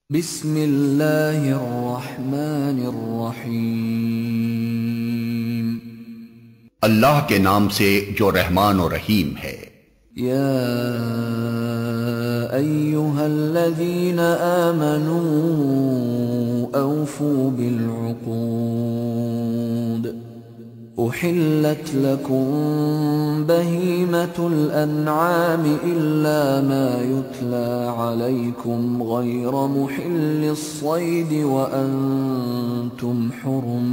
بسم اللہ الرحمن الرحیم اللہ کے نام سے جو رحمان و رحیم ہے۔ یا ایہا الذین آمنوا اوفوا بالعقود احلت لکم بہیمۃ الانعام الا ما یتلی علیکم غیر محل الصید وانتم حرم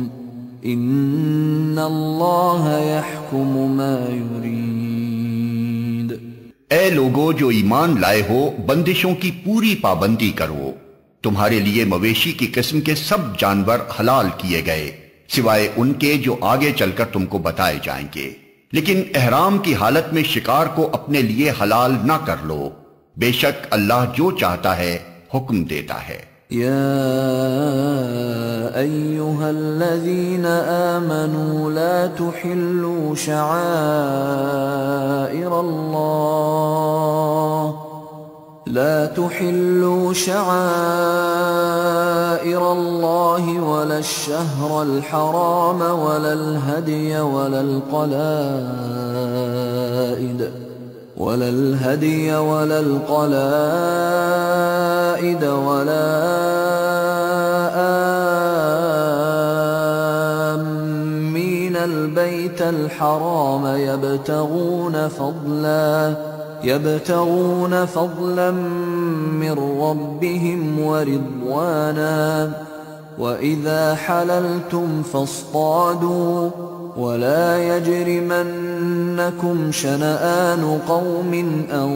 ان اللہ یحکم ما یرید۔ اے لوگو جو ایمان لائے ہو، بندشوں کی پوری پابندی کرو۔ تمہارے لیے مویشی کی قسم کے سب جانور حلال کیے گئے سوائے ان کے جو آگے چل کر تم کو بتائے جائیں گے، لیکن احرام کی حالت میں شکار کو اپنے لیے حلال نہ کر لو، بے شک اللہ جو چاہتا ہے حکم دیتا ہے۔ یا ایہا الذین آمنوا لا تحلوا شعائر اللہ ولا الشہر الحرام ولا الہدی ولا القلائد ولا آمین البیت الحرام يبتغون فضلا من ربهم ورضوانا وَإِذَا حَلَلْتُمْ فَاصْطَادُوا وَلَا يَجْرِمَنَّكُمْ شَنَآنُ قَوْمٍ أَن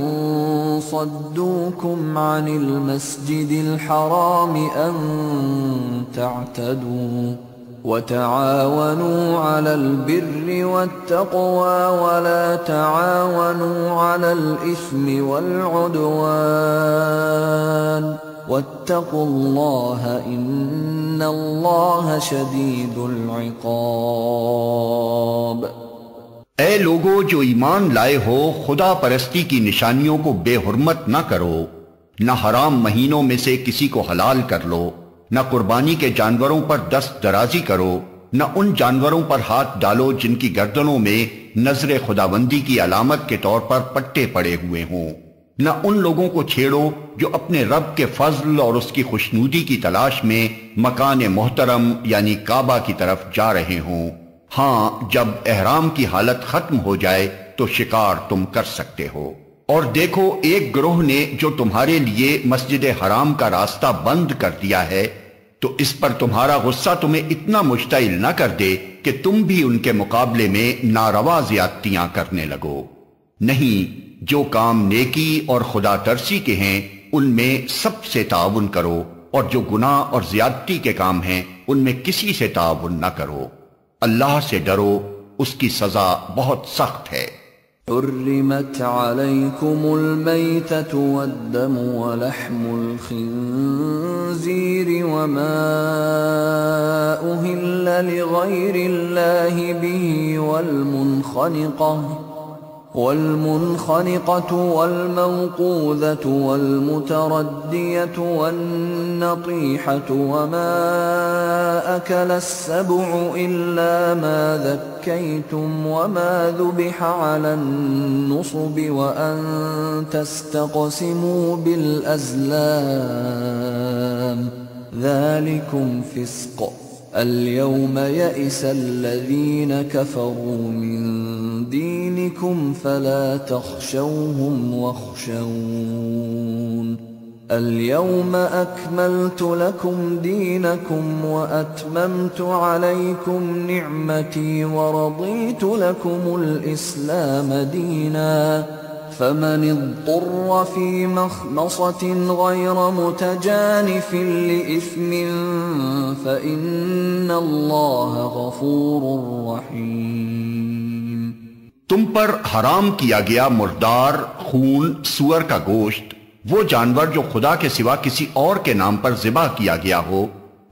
صَدُّوكُمْ عَنِ الْمَسْجِدِ الْحَرَامِ أَن تَعْتَدُوا وَتَعَاوَنُوا عَلَى الْبِرِّ وَالتَّقْوَى وَلَا تَعَاوَنُوا عَلَى الْإِثْمِ وَالْعُدْوَانِ وَاتَّقُوا اللَّهَ إِنَّ اللَّهَ شَدِيدُ الْعِقَابِ۔ اے لوگو جو ایمان لائے ہو، خدا پرستی کی نشانیوں کو بے حرمت نہ کرو، نہ حرام مہینوں میں سے کسی کو حلال کر لو، نہ قربانی کے جانوروں پر دست درازی کرو، نہ ان جانوروں پر ہاتھ ڈالو جن کی گردنوں میں نظر خداوندی کی علامت کے طور پر پٹے پڑے ہوئے ہوں، نہ ان لوگوں کو چھیڑو جو اپنے رب کے فضل اور اس کی خوشنودی کی تلاش میں مکان محترم یعنی کعبہ کی طرف جا رہے ہوں۔ ہاں، جب احرام کی حالت ختم ہو جائے تو شکار تم کر سکتے ہو۔ اور دیکھو، ایک گروہ نے جو تمہارے لیے مسجد حرام کا راستہ بند کر دیا ہے، تو اس پر تمہارا غصہ تمہیں اتنا مشتعل نہ کر دے کہ تم بھی ان کے مقابلے میں ناروا زیادتیاں کرنے لگو۔ نہیں، جو کام نیکی اور خدا ترسی کے ہیں ان میں سب سے تعاون کرو، اور جو گناہ اور زیادتی کے کام ہیں ان میں کسی سے تعاون نہ کرو۔ اللہ سے ڈرو، اس کی سزا بہت سخت ہے۔ حرمت علیکم المیتۃ والدم ولحم الخنزیر وما أهل لغیر اللہ به والمنخنقة والموقوذة والمتردية والنطيحة وما أكل السبع إلا ما ذكيتم وما ذبح على النصب وأن تستقسموا بالأزلام ذلكم فسق اليوم يئس الذين كفروا من دينكم فلا تخشوهم واخشون اليوم أكملت لكم دينكم وأتممت عليكم نعمتي ورضيت لكم الإسلام دينا فمن اضطر في مخمصة غير متجانف لإثم فإن الله غفور رحيم۔ تم پر حرام کیا گیا مردار، خون، سور کا گوشت، وہ جانور جو خدا کے سوا کسی اور کے نام پر ذبح کیا گیا ہو،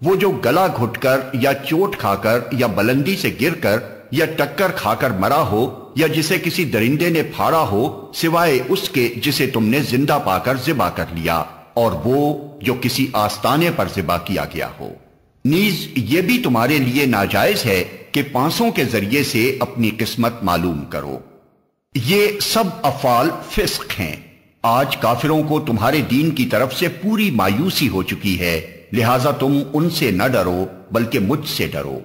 وہ جو گلا گھٹ کر یا چوٹ کھا کر یا بلندی سے گر کر یا ٹکر کھا کر مرا ہو، یا جسے کسی درندے نے پھاڑا ہو، سوائے اس کے جسے تم نے زندہ پا کر ذبح کر لیا، اور وہ جو کسی آستانے پر ذبح کیا گیا ہو۔ نیز یہ بھی تمہارے لیے ناجائز ہے کہ پانسوں کے ذریعے سے اپنی قسمت معلوم کرو۔ یہ سب افعال فسق ہیں۔ آج کافروں کو تمہارے دین کی طرف سے پوری مایوسی ہو چکی ہے، لہذا تم ان سے نہ ڈرو بلکہ مجھ سے ڈرو۔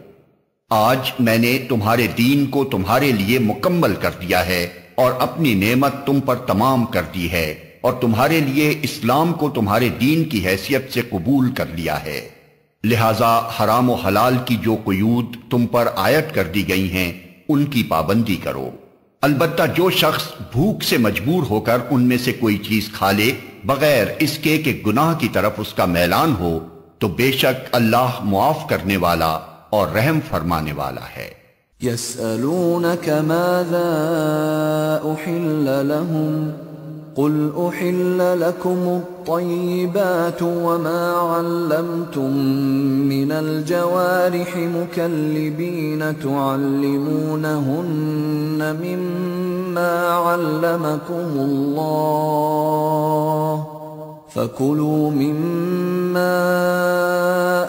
آج میں نے تمہارے دین کو تمہارے لیے مکمل کر دیا ہے اور اپنی نعمت تم پر تمام کر دی ہے، اور تمہارے لیے اسلام کو تمہارے دین کی حیثیت سے قبول کر لیا ہے۔ لہذا حرام و حلال کی جو قیود تم پر عائد کر دی گئی ہیں ان کی پابندی کرو۔ البتہ جو شخص بھوک سے مجبور ہو کر ان میں سے کوئی چیز کھا لے بغیر اس کے کہ گناہ کی طرف اس کا میلان ہو، تو بے شک اللہ معاف کرنے والا اور رحم فرمانے والا ہے۔ يسألونك ماذا أحل لهم قل أحل لكم الطيبات وما علمتم من الجوارح مكلبين تعلمونهن مما علمكم الله فَكُلُوا مِمَّا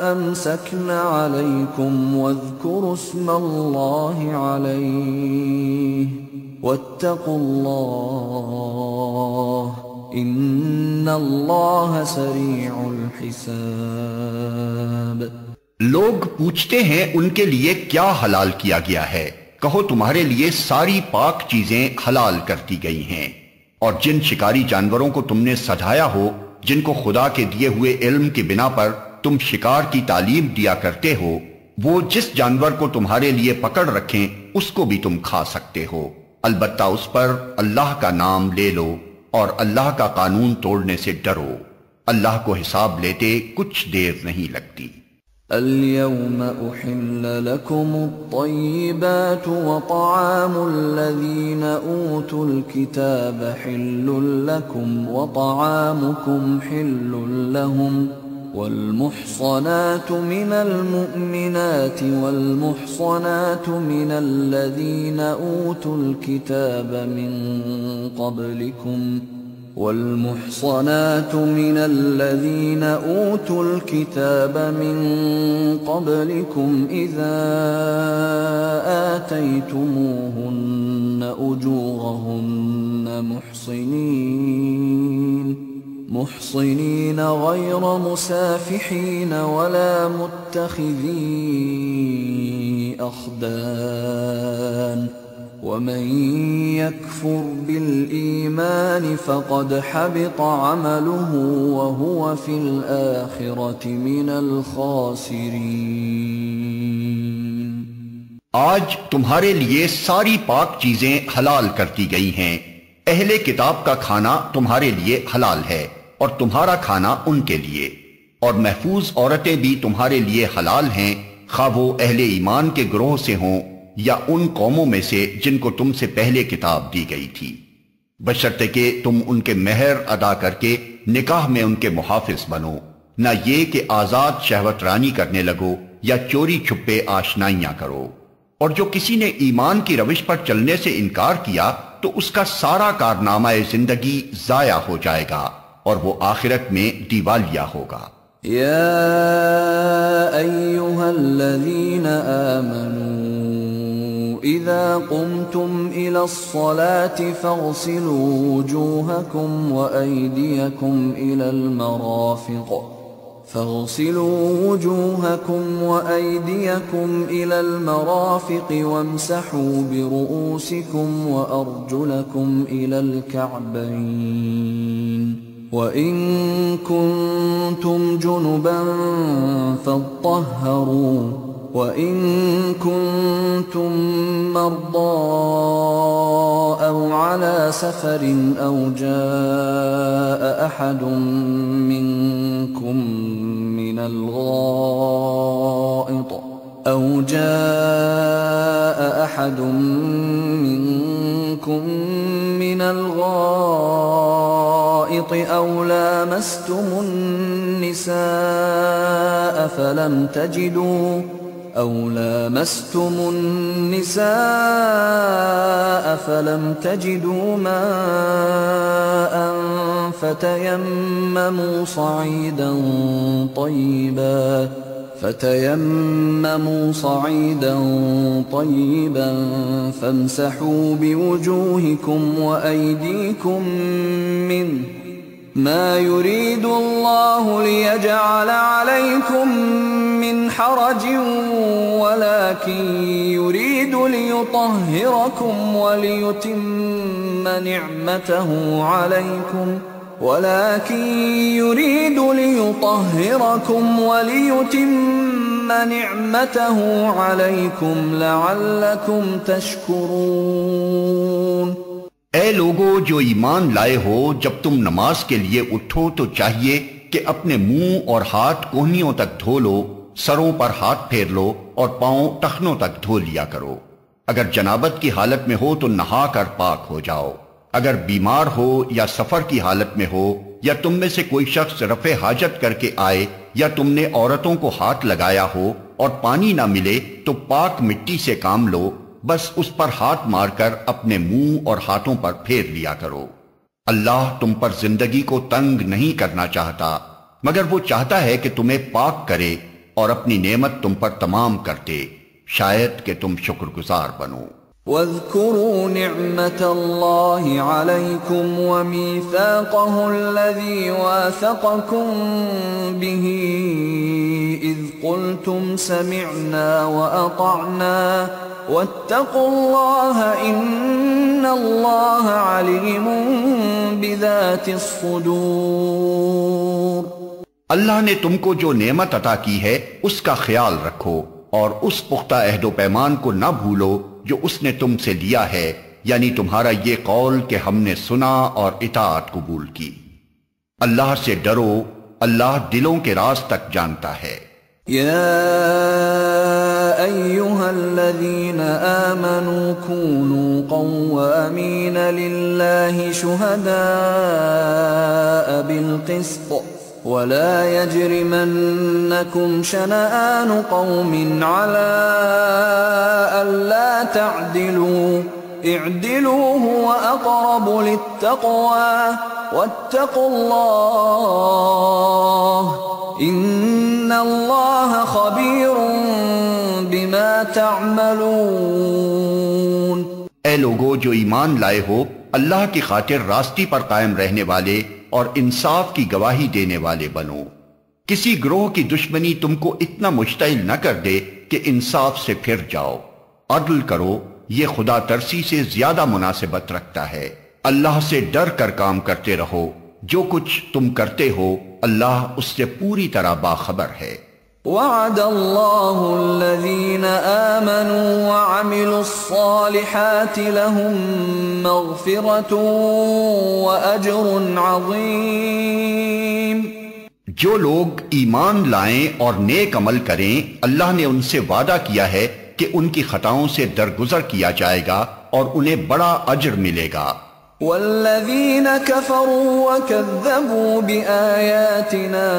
أَمْسَكْنَ عَلَيْكُمْ وَاذْكُرُوا اسْمَ اللَّهِ عَلَيْهِ وَاتَّقُوا اللَّهَ إِنَّ اللَّهَ سَرِيعُ الْحِسَابِ۔ لوگ پوچھتے ہیں ان کے لیے کیا حلال کیا گیا ہے؟ کہو تمہارے لیے ساری پاک چیزیں حلال کر دی گئی ہیں، اور جن شکاری جانوروں کو تم نے سجایا ہو، جن کو خدا کے دیے ہوئے علم کی بنا پر تم شکار کی تعلیم دیا کرتے ہو، وہ جس جانور کو تمہارے لیے پکڑ رکھیں اس کو بھی تم کھا سکتے ہو، البتہ اس پر اللہ کا نام لے لو اور اللہ کا قانون توڑنے سے ڈرو۔ اللہ کو حساب لیتے کچھ دیر نہیں لگتی۔ اليوم أحل لكم الطيبات وطعام الذين أوتوا الكتاب حل لكم وطعامكم حل لهم والمحصنات من المؤمنات والمحصنات من الذين أوتوا الكتاب من قبلكم والمحصنات من الذين أوتوا الكتاب من قبلكم إذا آتيتموهن أجورهن محصنين غير مسافحين ولا متخذي أخدان ومن يكفر بالإيمان فقد حبط عمله وهو في الآخرة من الخاسرين۔ آج تمہارے لیے ساری پاک چیزیں حلال کر دی گئی ہیں۔ اہل کتاب کا کھانا تمہارے لیے حلال ہے اور تمہارا کھانا ان کے لیے، اور محفوظ عورتیں بھی تمہارے لیے حلال ہیں، خواہ وہ اہل ایمان کے گروہ سے ہوں یا ان قوموں میں سے جن کو تم سے پہلے کتاب دی گئی تھی، بشرطے کہ تم ان کے مہر ادا کر کے نکاح میں ان کے محافظ بنو، نہ یہ کہ آزاد شہوت رانی کرنے لگو یا چوری چھپے آشنائیاں کرو۔ اور جو کسی نے ایمان کی روش پر چلنے سے انکار کیا تو اس کا سارا کارنامہ زندگی ضائع ہو جائے گا اور وہ آخرت میں دیوالیہ ہوگا۔ یا ایھا الذین آمنوا إذا قمتم إلى الصلاة فاغسلوا وجوهكم وأيديكم إلى المرافق وامسحوا برؤوسكم وأرجلكم إلى الكعبين وإن كنتم جنبا فاطهروا وَإِن كُنتُم مَّرْضَىٰ أَوْ عَلَىٰ سَفَرٍ أَوْ جَاءَ أَحَدٌ مِّنكُم من الغائط أو لامستم النساء فلم تجدوا ماء فتيمموا صعيدا طيبا فامسحوا بوجوهكم وأيديكم منه ما يريد الله ليجعل عليكم من حرج ولكن يريد ليطهركم وليتم نعمته عليكم لعلكم تشكرون۔ اے لوگو جو ایمان لائے ہو، جب تم نماز کے لیے اٹھو تو چاہیے کہ اپنے منہ اور ہاتھ کوہنیوں تک دھو لو، سروں پر ہاتھ پھیر لو اور پاؤں ٹخنوں تک دھو لیا کرو۔ اگر جنابت کی حالت میں ہو تو نہا کر پاک ہو جاؤ۔ اگر بیمار ہو یا سفر کی حالت میں ہو یا تم میں سے کوئی شخص رفع حاجت کر کے آئے یا تم نے عورتوں کو ہاتھ لگایا ہو اور پانی نہ ملے تو پاک مٹی سے کام لو، بس اس پر ہاتھ مار کر اپنے منہ اور ہاتھوں پر پھیر لیا کرو۔ اللہ تم پر زندگی کو تنگ نہیں کرنا چاہتا، مگر وہ چاہتا ہے کہ تمہیں پاک کرے اور اپنی نعمت تم پر تمام کرتے، شاید کہ تم شکر گزار بنو۔ واذكروا نعمة الله عليكم وميثاقه الذي واثقكم به إذ قلتم سمعنا وأطعنا واتقوا الله إن الله عليم بذات الصدور۔ اللہ نے تم کو جو نعمت عطا کی ہے اس کا خیال رکھو اور اس پختہ عہد و پیمان کو نہ بھولو جو اس نے تم سے لیا ہے، یعنی تمہارا یہ قول کہ ہم نے سنا اور اطاعت قبول کی۔ اللہ سے ڈرو، اللہ دلوں کے راز تک جانتا ہے۔ یا ایھا الذین آمنوا کونوا قوامین للہ شہداء بالقسط ولا يجرمنكم شنآن قوم على ألا تعدلوا اعدلوا هو أقرب للتقوى واتقوا الله إن الله خبير بما تعملون۔ اے لوگو جو ایمان لائے ہو، اللہ کی خاطر راستی پر قائم رہنے والے اور انصاف کی گواہی دینے والے بنو۔ کسی گروہ کی دشمنی تم کو اتنا مشتعل نہ کر دے کہ انصاف سے پھر جاؤ۔ عدل کرو، یہ خدا ترسی سے زیادہ مناسبت رکھتا ہے۔ اللہ سے ڈر کر کام کرتے رہو، جو کچھ تم کرتے ہو اللہ اس سے پوری طرح باخبر ہے۔ وعد اللہ الذین آمنوا وعملوا الصالحات لهم مغفرۃ واجر عظیم۔ جو لوگ ایمان لائیں اور نیک عمل کریں، اللہ نے ان سے وعدہ کیا ہے کہ ان کی خطاؤں سے درگزر کیا جائے گا اور انہیں بڑا اجر ملے گا۔ والذین کفروا وکذبوا بآیاتنا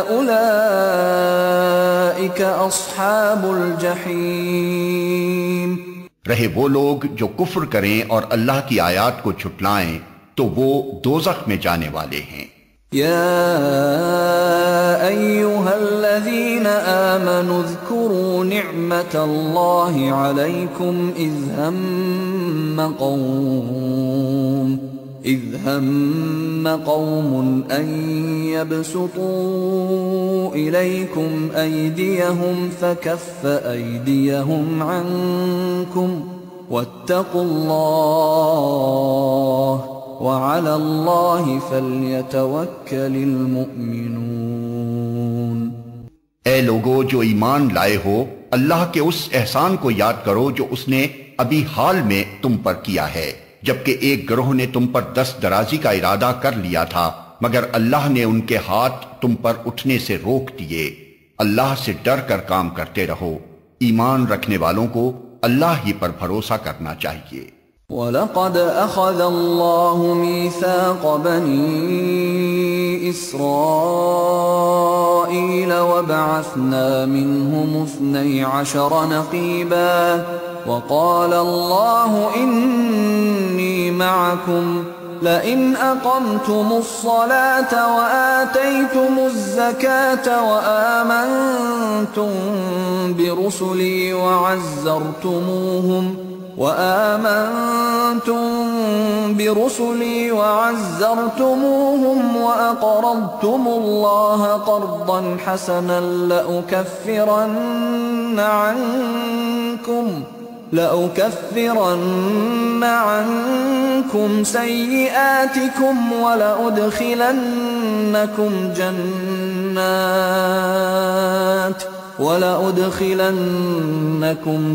اولئک اصحاب الجحیم۔ رہے وہ لوگ جو کفر کریں اور اللہ کی آیات کو جھٹلائیں تو وہ دوزخ میں جانے والے ہیں۔ یا ایھا الذین آمنوا اذکروا نعمت اللہ علیکم اذ ہم قوم ان یبسطوا الیکم ایدیہم فکف ایدیہم عنکم واتقوا اللہ وعلى اللہ فلیتوکل المؤمنون۔ اے لوگو جو ایمان لائے ہو، اللہ کے اس احسان کو یاد کرو جو اس نے ابھی حال میں تم پر کیا ہے، جبکہ ایک گروہ نے تم پر دست درازی کا ارادہ کر لیا تھا، مگر اللہ نے ان کے ہاتھ تم پر اٹھنے سے روک دیے۔ اللہ سے ڈر کر کام کرتے رہو، ایمان رکھنے والوں کو اللہ ہی پر بھروسہ کرنا چاہیے۔ وَلَقَدْ أَخَذَ اللَّهُ مِيثَاقَ بَنِي إِسْرَائِيلَ وَبَعَثْنَا مِنْهُمُ 12 نَقِيبًا وَقَالَ اللَّهُ إِنِّي مَعَكُمْ لئن أقمتم الصلاة وآتيتم الزكاة وآمنتم برسلي وعزرتموهم وأقرضتم الله قرضا حسنا لأكفرن عنكم سيئاتكم ولأدخلنكم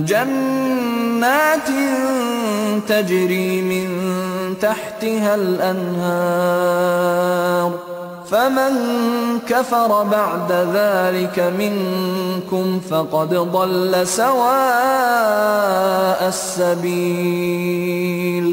جنات تجري من تحتها الأنهار فمن كفر بعد ذلك منكم فقد ضل سواء السبيل۔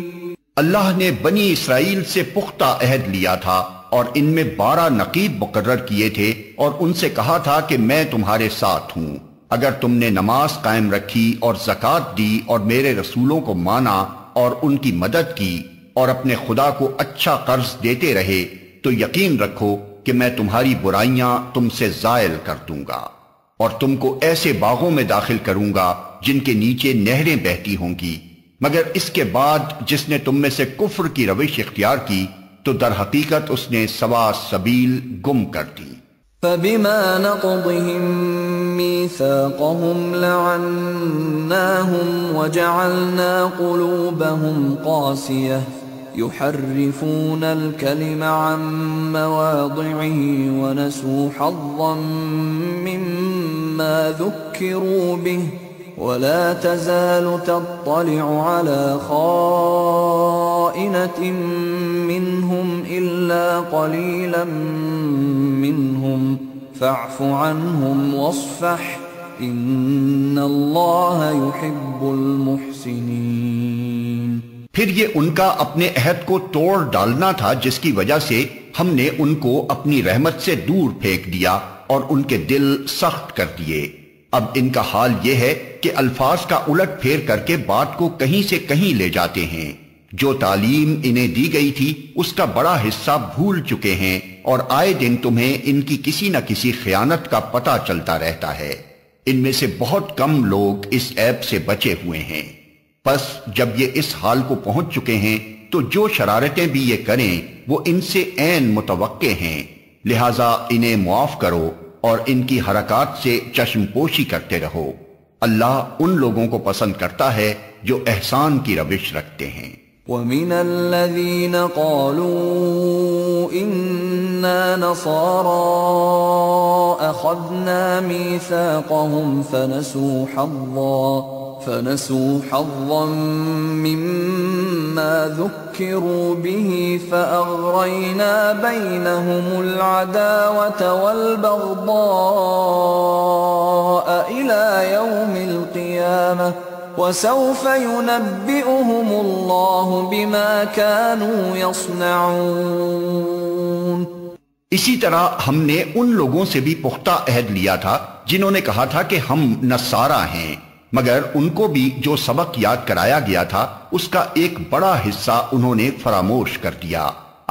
اللہ نے بنی اسرائیل سے پختہ عہد لیا تھا اور ان میں 12 نقیب مقرر کیے تھے اور ان سے کہا تھا کہ میں تمہارے ساتھ ہوں اگر تم نے نماز قائم رکھی اور زکوٰۃ دی اور میرے رسولوں کو مانا اور ان کی مدد کی اور اپنے خدا کو اچھا قرض دیتے رہے تو یقین رکھو کہ میں تمہاری برائیاں تم سے زائل کر دوں گا اور تم کو ایسے باغوں میں داخل کروں گا جن کے نیچے نہریں بہتی ہوں گی، مگر اس کے بعد جس نے تم میں سے کفر کی روش اختیار کی تو در حقیقت اس نے سوا سبیل گم کر دی۔ فبما نقضهم ميثاقهم لعناهم وجعلنا قلوبهم قاسية يحرفون الكلم عن مواضعه ونسوا حظا مما ذكروا به ولا تزال تطلع على خائنة منهم إلا قليلا منهم فاعف عنهم واصفح إن الله يحب المحسنين۔ پھر یہ ان کا اپنے عہد کو توڑ ڈالنا تھا جس کی وجہ سے ہم نے ان کو اپنی رحمت سے دور پھینک دیا اور ان کے دل سخت کر دیے۔ اب ان کا حال یہ ہے کہ الفاظ کا الٹ پھیر کر کے بات کو کہیں سے کہیں لے جاتے ہیں۔ جو تعلیم انہیں دی گئی تھی اس کا بڑا حصہ بھول چکے ہیں اور آئے دن تمہیں ان کی کسی نہ کسی خیانت کا پتہ چلتا رہتا ہے۔ ان میں سے بہت کم لوگ اس عیب سے بچے ہوئے ہیں۔ پس جب یہ اس حال کو پہنچ چکے ہیں تو جو شرارتیں بھی یہ کریں وہ ان سے عین متوقع ہیں، لہٰذا انہیں معاف کرو اور ان کی حرکات سے چشم پوشی کرتے رہو۔ اللہ ان لوگوں کو پسند کرتا ہے جو احسان کی روش رکھتے ہیں۔ وَمِنَ الَّذِينَ قَالُوا إِنَّا نَصَارَىٰ أَخَذْنَا مِيثَاقَهُمْ فَنَسُوا حَظًّا مِّمَّا ذُكِّرُوا بِهِ فَأَغْرَيْنَا بَيْنَهُمُ الْعَدَاوَةَ وَالْبَغْضَاءَ إِلَىٰ يَوْمِ الْقِيَامَةِ وَسَوْفَ يُنَبِّئُهُمُ اللَّهُ بِمَا كَانُوا يَصْنَعُونَ۔ اسی طرح ہم نے ان لوگوں سے بھی پختہ عہد لیا تھا جنہوں نے کہا تھا کہ ہم نصارہ ہیں، مگر ان کو بھی جو سبق یاد کرایا گیا تھا اس کا ایک بڑا حصہ انہوں نے فراموش کر دیا۔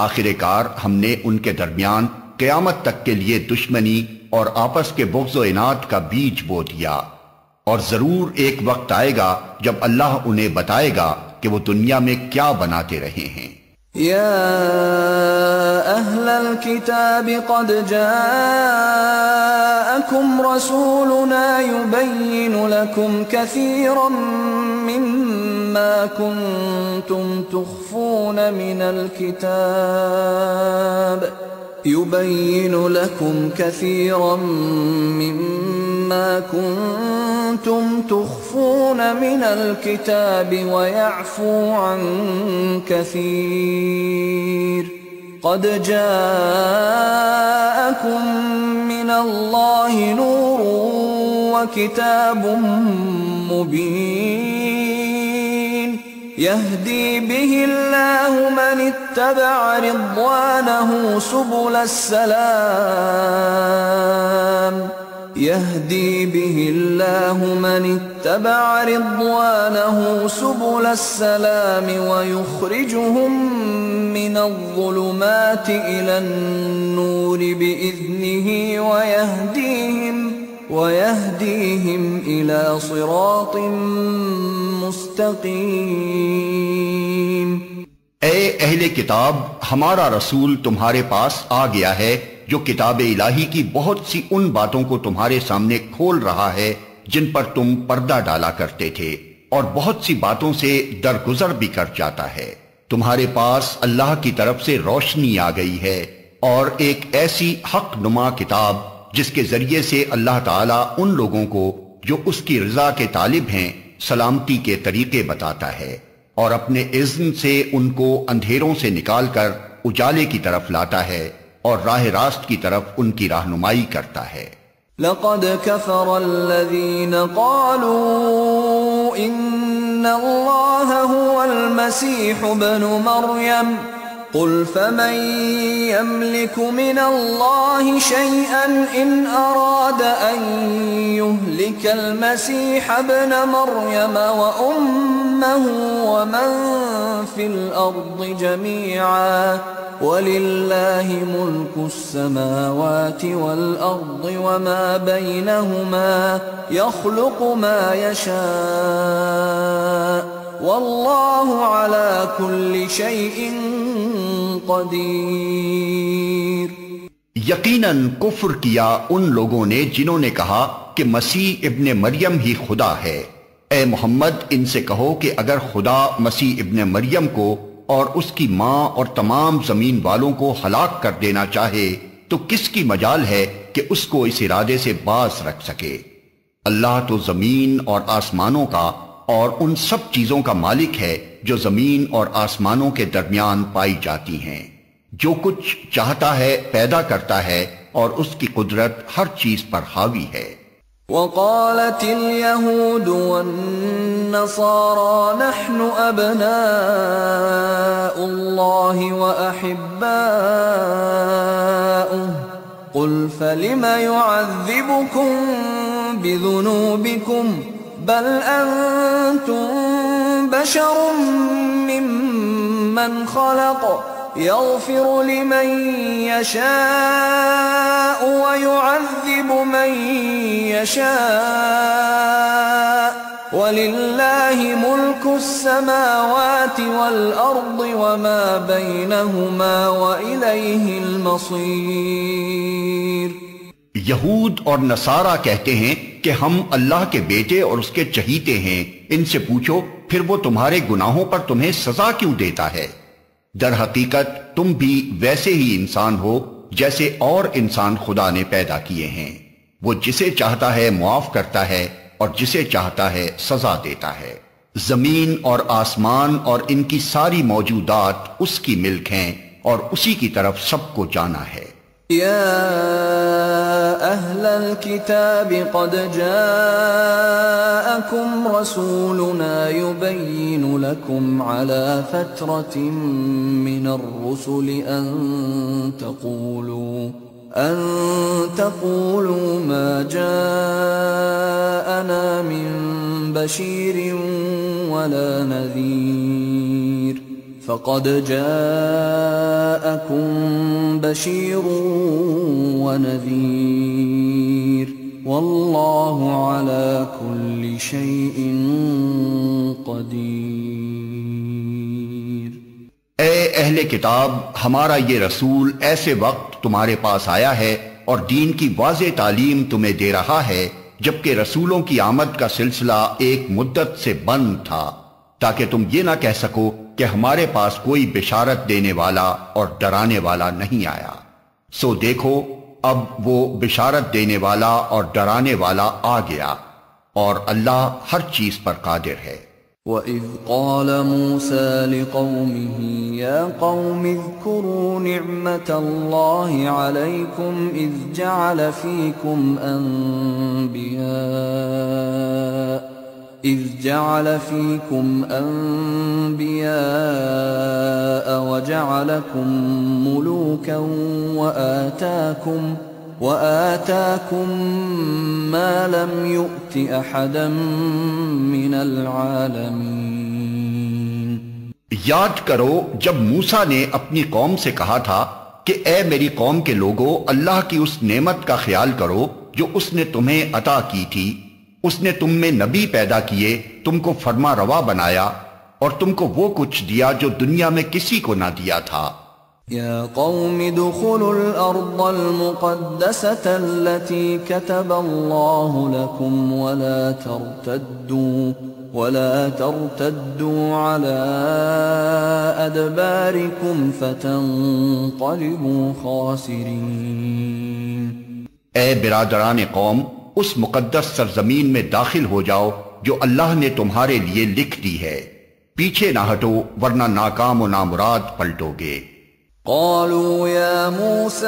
آخر کار ہم نے ان کے درمیان قیامت تک کے لیے دشمنی اور آپس کے بغض و عناد کا بیج بو دیا، اور ضرور ایک وقت آئے گا جب اللہ انہیں بتائے گا کہ وہ دنیا میں کیا بناتے رہے ہیں۔ یا اہل الكتاب قد جاءکم رسولنا يبین لکم کثیرا مما کنتم تخفون من الكتاب يبين لكم كثيرا مما كنتم تخفون من الكتاب ويعفو عن كثير قد جاءكم من الله نور وكتاب مبين يهدي به الله من اتبع رضوانه سبل السلام يهدي به الله من اتبع رضوانه سبل السلام ويخرجهم من الظلمات إلى النور بإذنه ويهديهم إلى صراط مستقيم۔ اے اہل کتاب، ہمارا رسول تمہارے پاس آ گیا ہے جو کتاب الہی کی بہت سی ان باتوں کو تمہارے سامنے کھول رہا ہے جن پر تم پردہ ڈالا کرتے تھے، اور بہت سی باتوں سے درگزر بھی کر جاتا ہے۔ تمہارے پاس اللہ کی طرف سے روشنی آ گئی ہے اور ایک ایسی حق نما کتاب جس کے ذریعے سے اللہ تعالیٰ ان لوگوں کو جو اس کی رضا کے طالب ہیں سلامتی کے طریقے بتاتا ہے، اور اپنے اذن سے ان کو اندھیروں سے نکال کر اجالے کی طرف لاتا ہے اور راہ راست کی طرف ان کی رہنمائی کرتا ہے۔ لقد كفر الذين قالوا ان الله هو المسيح ابن مريم قل فمن يملك من الله شيئا ان اراد ان يهلك المسيح ابن مريم وامه ومن في الارض جميعا وَلِلَّهِ مُلْكُ السَّمَاوَاتِ وَالْأَرْضِ وَمَا بَيْنَهُمَا يَخْلُقُ مَا يَشَاءُ وَاللَّهُ عَلَى كُلِّ شَيْءٍ قَدِيرٌ۔ یقیناً کفر کیا ان لوگوں نے جنہوں نے کہا کہ مسیح ابن مریم ہی خدا ہے۔ اے محمد، ان سے کہو کہ اگر خدا مسیح ابن مریم کو اور اس کی ماں اور تمام زمین والوں کو ہلاک کر دینا چاہے تو کس کی مجال ہے کہ اس کو اس ارادے سے باز رکھ سکے؟ اللہ تو زمین اور آسمانوں کا اور ان سب چیزوں کا مالک ہے جو زمین اور آسمانوں کے درمیان پائی جاتی ہیں۔ جو کچھ چاہتا ہے پیدا کرتا ہے اور اس کی قدرت ہر چیز پر حاوی ہے۔ وقالت اليهود والنصارى نحن أبناء الله وأحباؤه قل فلم يعذبكم بذنوبكم بل أنتم بشر ممن خلق يغفر لمن يشاء ويعذب من يشاء وَلِلَّهِ مُلْكُ السَّمَاوَاتِ وَالْأَرْضِ وَمَا بَيْنَهُمَا وَإِلَيْهِ الْمَصِيرُ۔ یہود اور نصارہ کہتے ہیں کہ ہم اللہ کے بیٹے اور اس کے چہیتے ہیں۔ ان سے پوچھو پھر وہ تمہارے گناہوں پر تمہیں سزا کیوں دیتا ہے؟ در حقیقت تم بھی ویسے ہی انسان ہو جیسے اور انسان خدا نے پیدا کیے ہیں۔ وہ جسے چاہتا ہے معاف کرتا ہے اور جسے چاہتا ہے سزا دیتا ہے۔ زمین اور آسمان اور ان کی ساری موجودات اس کی ملک ہیں اور اسی کی طرف سب کو جانا ہے۔ يا أهل الكتاب قد جاءكم رسولنا يبين لكم على فترة من الرسل أن تقولوا ما جاءنا من بشير ولا نذير فقد جاءكم بشير ونذير والله على كل شيء قدير۔ اے اہل کتاب، ہمارا یہ رسول ایسے وقت تمہارے پاس آیا ہے اور دین کی واضح تعلیم تمہیں دے رہا ہے جبکہ رسولوں کی آمد کا سلسلہ ایک مدت سے بند تھا، تاکہ تم یہ نہ کہہ سکو کہ ہمارے پاس کوئی بشارت دینے والا اور ڈرانے والا نہیں آیا۔ سو دیکھو اب وہ بشارت دینے والا اور ڈرانے والا آ گیا، اور اللہ ہر چیز پر قادر ہے۔ وَإِذْ قَالَ مُوسَى لِقَوْمِهِ يَا قَوْمِ اذْكُرُوا نِعْمَةَ اللَّهِ عَلَيْكُمْ إِذْ جَعَلَ فِيكُمْ أَنْبِيَاءَ وَجَعَلَكُمْ مُلُوكًا وآتاكم ما لم يؤت أحدا من العالمين۔ یاد کرو جب موسیٰ نے اپنی قوم سے کہا تھا کہ اے میری قوم کے لوگو، اللہ کی اس نعمت کا خیال کرو جو اس نے تمہیں عطا کی تھی۔ اس نے تم میں نبی پیدا کیے، تم کو فرما روا بنایا، اور تم کو وہ کچھ دیا جو دنیا میں کسی کو نہ دیا تھا۔ یا قوم ادخلوا الارض المقدسة التي كتب الله لكم ولا ترتدوا على ادباركم فتنقلبوا خاسرين۔ اے برادران قوم، اس مقدس سرزمین میں داخل ہو جاؤ جو اللہ نے تمہارے لیے لکھ دی ہے، پیچھے نہ ہٹو ورنہ ناکام و نامراد پلٹو گے۔ قالوا يا موسى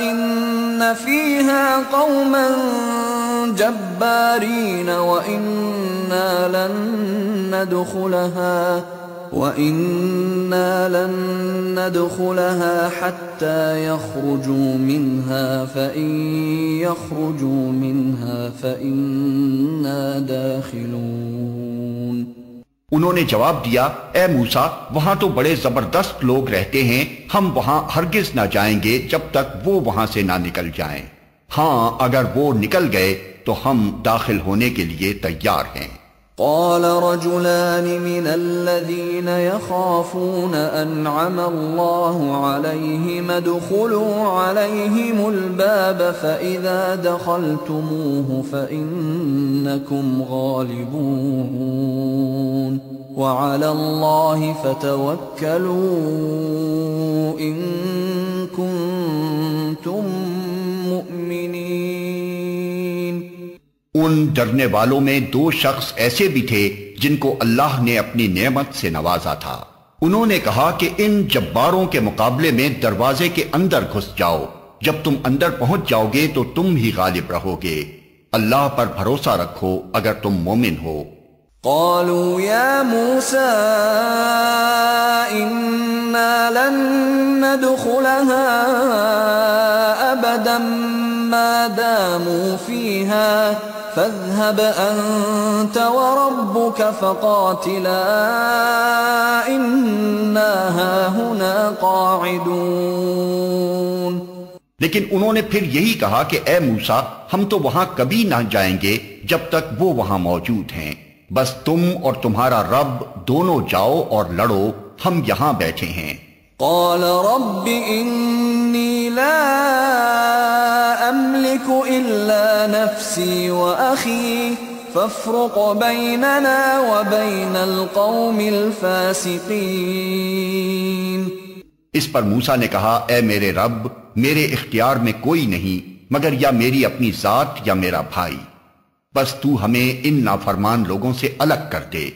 إن فيها قوما جبارين وإنا لن ندخلها حتى يخرجوا منها فإن يخرجوا منها فإنا داخلون۔ انہوں نے جواب دیا، اے موسیٰ، وہاں تو بڑے زبردست لوگ رہتے ہیں، ہم وہاں ہرگز نہ جائیں گے جب تک وہ وہاں سے نہ نکل جائیں۔ ہاں اگر وہ نکل گئے تو ہم داخل ہونے کے لیے تیار ہیں۔ قال رجلان من الذين يخافون أنعم الله عليهم ادخلوا عليهم الباب فإذا دخلتموه فإنكم غالبون وعلى الله فتوكلوا إن كنتم مؤمنين۔ ان ڈرنے والوں میں دو شخص ایسے بھی تھے جن کو اللہ نے اپنی نعمت سے نوازا تھا۔ انہوں نے کہا کہ ان جباروں کے مقابلے میں دروازے کے اندر گھس جاؤ، جب تم اندر پہنچ جاؤ گے تو تم ہی غالب رہو گے۔ اللہ پر بھروسہ رکھو اگر تم مومن ہو۔ قالوا يا موسى إنا لن ندخلها أبدا ما داموا فيها فاذهب أنت وربك فقاتلا إنا هاهنا قاعدون۔ لیکن انہوں نے پھر یہی کہا کہ اے موسیٰ، ہم تو وہاں کبھی نہ جائیں گے جب تک وہ وہاں موجود ہیں، بس تم اور تمہارا رب دونوں جاؤ اور لڑو، ہم یہاں بیٹھے ہیں۔ قال رب إني لا أملك إلا نفسي وأخي فافرق بيننا وبين القوم الفاسقين۔ اس پر موسیٰ نے کہا، اے میرے رب، میرے اختیار میں کوئی نہیں مگر یا میری اپنی ذات یا میرا بھائی، بس تو ہمیں ان نافرمان لوگوں سے الگ کر دے۔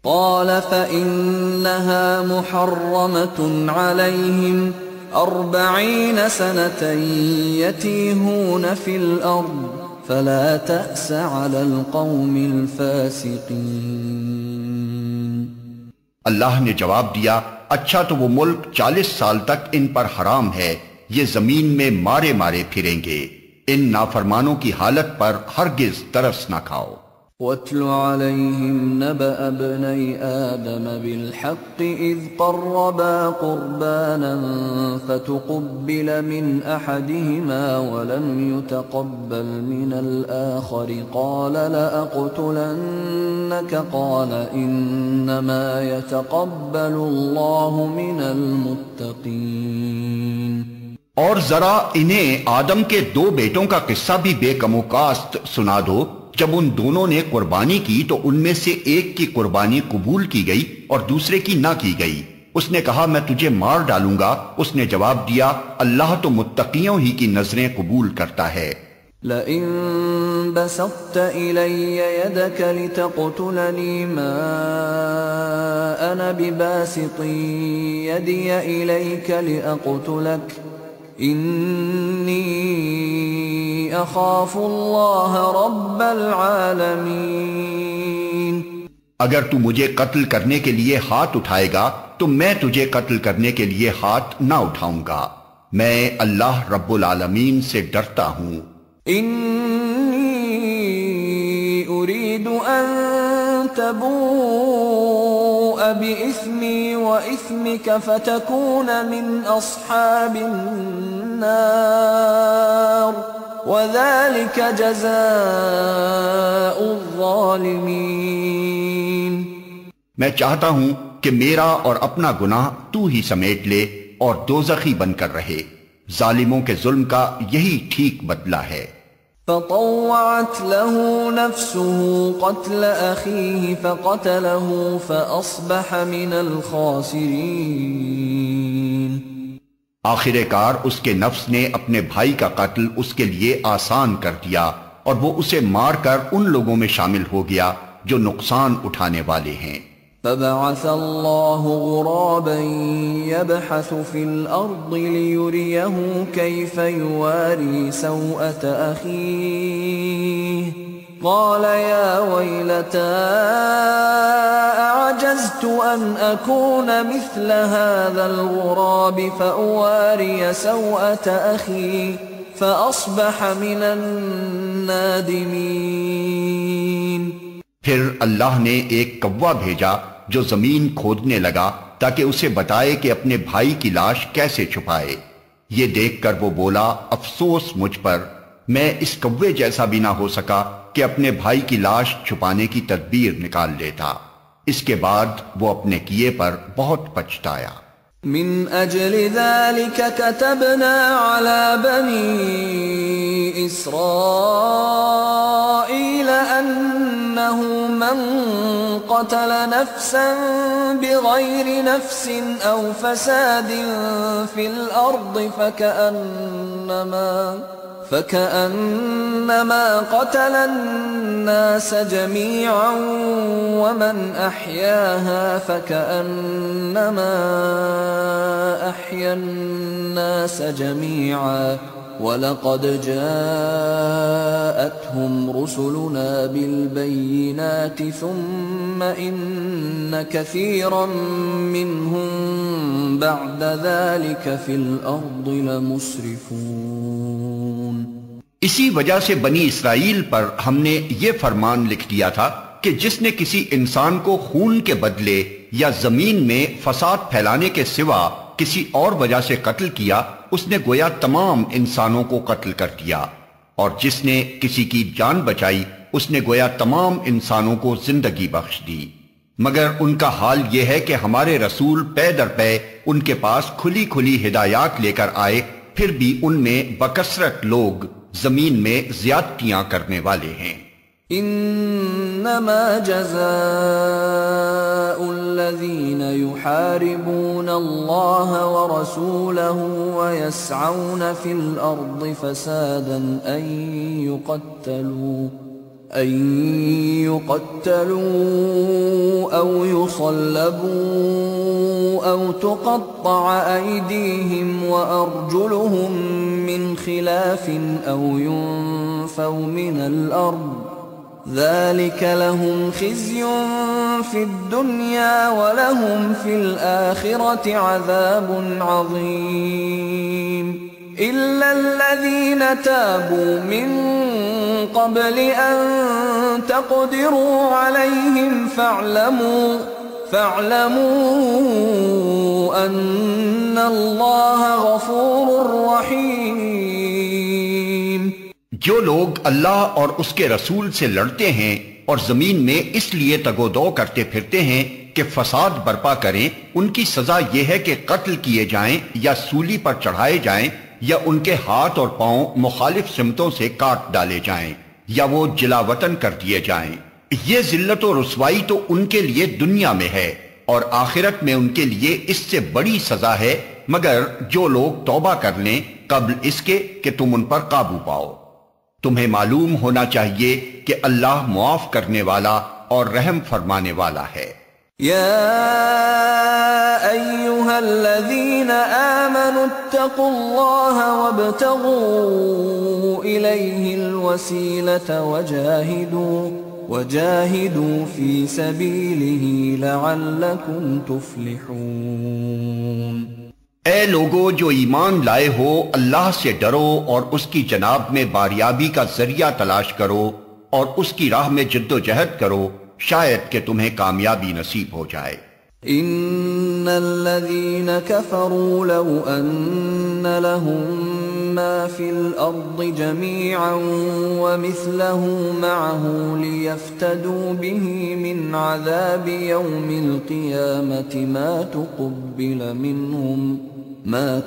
قال فإنها محرمة عليهم 40 سنة يتيهون في الأرض فلا تأس على القوم الفاسقين۔ اللہ نے جواب دیا، اچھا تو وہ ملک 40 سال تک ان پر حرام ہے، یہ زمین میں مارے مارے پھریں گے، ان نافرمانوں کی حالت پر ہرگز ترس نہ کھاؤ۔ وَاتْلُ عَلَيْهِمْ نَبَأَ ابْنَيْ آدَمَ بِالْحَقِّ إِذْ قَرَّبَا قُرْبَانًا فَتُقُبِّلَ مِنْ أَحَدِهِمَا وَلَمْ يُتَقَبَّلْ مِنَ الْآخَرِ قَالَ لَأَقْتُلَنَّكَ قَالَ إِنَّمَا يَتَقَبَّلُ اللَّهُ مِنَ الْمُتَّقِينَ۔ اور ذرا انہیں آدم کے 2 بیٹوں کا قصہ بھی بے کم و کاست سنا دو۔ جب ان دونوں نے قربانی کی تو ان میں سے ایک کی قربانی قبول کی گئی اور دوسرے کی نہ کی گئی۔ اس نے کہا میں تجھے مار ڈالوں گا، اس نے جواب دیا اللہ تو متقیوں ہی کی نظریں قبول کرتا ہے۔ لئن بسطت إلي يدك لتقتلني ما أنا بباسط يدي إليك لأقتلك إني أخاف الله رب العالمين۔ اگر تو مجھے قتل کرنے کے لیے ہاتھ اٹھائے گا تو میں تجھے قتل کرنے کے لیے ہاتھ نہ اٹھاؤں گا، میں اللہ رب العالمین سے ڈرتا ہوں۔ انی اريد ان تبوء باسمی واسمک فتکون من اصحاب النار وذلك جزاء الظالمین۔ میں چاہتا ہوں کہ میرا اور اپنا گناہ تو ہی سمیٹ لے اور دوزخی بن کر رہے، ظالموں کے ظلم کا یہی ٹھیک بدلہ ہے۔ فطوعت له نفسه قتل اخيه فقتله فاصبح من الخاسرین۔ آخر کار اس کے نفس نے اپنے بھائی کا قتل اس کے لیے آسان کر دیا اور وہ اسے مار کر ان لوگوں میں شامل ہو گیا جو نقصان اٹھانے والے ہیں۔ فبعث الله غرابا يبحث في الأرض ليريه كيف يواري سوءة أخيه قال يا ويلتى أعجزت أن أكون مثل هذا الغراب فأواري سوءة أخي فأصبح من النادمين۔ پھر اللہ نے ایک کوا بھیجا جو زمین کھودنے لگا تاکہ اسے بتائے کہ اپنے بھائی کی لاش کیسے چھپائے۔ یہ دیکھ کر وہ بولا، افسوس مجھ پر، میں اس کوے جیسا بھی نہ ہو سکا کہ اپنے بھائی کی لاش چھپانے کی تدبیر نکال لیتا۔ اس کے بعد وہ اپنے کیے پر بہت پچھتایا۔ من اجل ذلك كتبنا على بني اسرائيل انه من قتل نفسا بغير نفس او فساد في الارض فكأنما قتل الناس جميعا ومن أحياها فكأنما أحيا الناس جميعا وَلَقَدْ جَاءَتْهُمْ رُسُلُنَا بِالْبَيِّنَاتِ ثُمَّ إِنَّ كَثِيرًا مِّنْهُمْ بَعْدَ ذَلِكَ فِي الْأَرْضِ لَمُسْرِفُونَ۔ اسی وجہ سے بنی اسرائیل پر ہم نے یہ فرمان لکھ دیا تھا کہ جس نے کسی انسان کو خون کے بدلے یا زمین میں فساد پھیلانے کے سوا کسی اور وجہ سے قتل کیا، اس نے گویا تمام انسانوں کو قتل کر دیا، اور جس نے کسی کی جان بچائی اس نے گویا تمام انسانوں کو زندگی بخش دی۔ مگر ان کا حال یہ ہے کہ ہمارے رسول پے در پے ان کے پاس کھلی کھلی ہدایات لے کر آئے، پھر بھی ان میں بکثرت لوگ زمین میں زیادتیاں کرنے والے ہیں۔ انما جزاء الذين يحاربون الله ورسوله ويسعون في الارض فسادا ان يقتلوا او يصلبوا او تقطع ايديهم وارجلهم من خلاف او ينفوا من الارض ذلك لهم خزي في الدنيا ولهم في الآخرة عذاب عظيم إلا الذين تابوا من قبل أن تقدروا عليهم فاعلموا أن الله غفور رحيم۔ جو لوگ اللہ اور اس کے رسول سے لڑتے ہیں اور زمین میں اس لیے تگ و دو کرتے پھرتے ہیں کہ فساد برپا کریں، ان کی سزا یہ ہے کہ قتل کیے جائیں یا سولی پر چڑھائے جائیں یا ان کے ہاتھ اور پاؤں مخالف سمتوں سے کاٹ ڈالے جائیں یا وہ جلا وطن کر دیے جائیں۔ یہ ذلت و رسوائی تو ان کے لیے دنیا میں ہے اور آخرت میں ان کے لیے اس سے بڑی سزا ہے، مگر جو لوگ توبہ کر لیں قبل اس کے کہ تم ان پر قابو پاؤ۔ تمہیں معلوم ہونا چاہیے کہ اللہ معاف کرنے والا اور رحم فرمانے والا ہے۔ یا ایھا الذین آمنوا اتقوا اللہ وابتغوا الیہ الوسیلۃ وجاہدوا فی سبیلہ لعلکم تفلحون۔ اے لوگو جو ایمان لائے ہو، اللہ سے ڈرو اور اس کی جناب میں باریابی کا ذریعہ تلاش کرو اور اس کی راہ میں جد و جہد کرو، شاید کہ تمہیں کامیابی نصیب ہو جائے۔ ان الذين كفروا لو ان لهم ما في الارض جميعا ومثله معه ليفتدوا به من عذاب يوم القيامة ما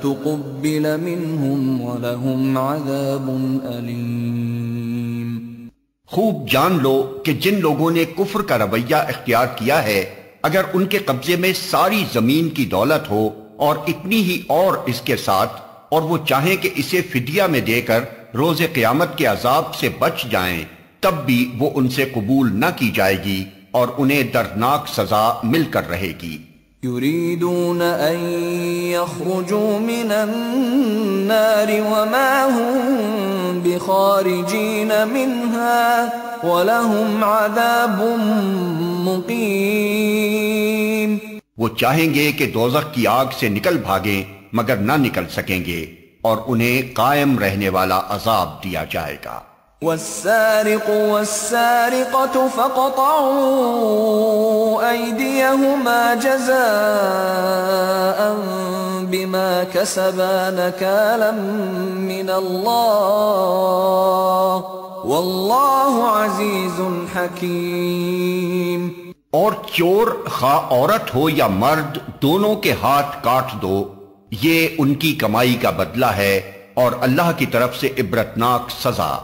تقبل منهم ولهم عذاب أليم۔ خوب جان لو کہ جن لوگوں نے کفر کا رویہ اختیار کیا ہے، اگر ان کے قبضے میں ساری زمین کی دولت ہو اور اتنی ہی اور اس کے ساتھ، اور وہ چاہیں کہ اسے فدیہ میں دے کر روز قیامت کے عذاب سے بچ جائیں، تب بھی وہ ان سے قبول نہ کی جائے گی اور انہیں دردناک سزا مل کر رہے گی۔ يريدون أن يخرجوا من النار وما هم بخارجين منها وَلَهُمْ عَذَابٌ مُقِيمٌ۔ وہ چاہیں گے کہ دوزخ کی آگ سے نکل بھاگیں مگر نہ نکل سکیں گے، اور انہیں قائم رہنے والا عذاب دیا جائے گا۔ وَالسَّارِقُ وَالسَّارِقَةُ فَقَطَعُوا أَيْدِيَهُمَا جَزَاءً بِمَا كَسَبَا نَكَالًا مِّنَ اللَّهِ وَاللَّهُ عَزِيزٌ حَكِيمٌ۔ اور چور خواہ عورت ہو یا مرد، دونوں کے ہاتھ کاٹ دو، یہ ان کی کمائی کا بدلہ ہے اور اللہ کی طرف سے عبرتناک سزا۔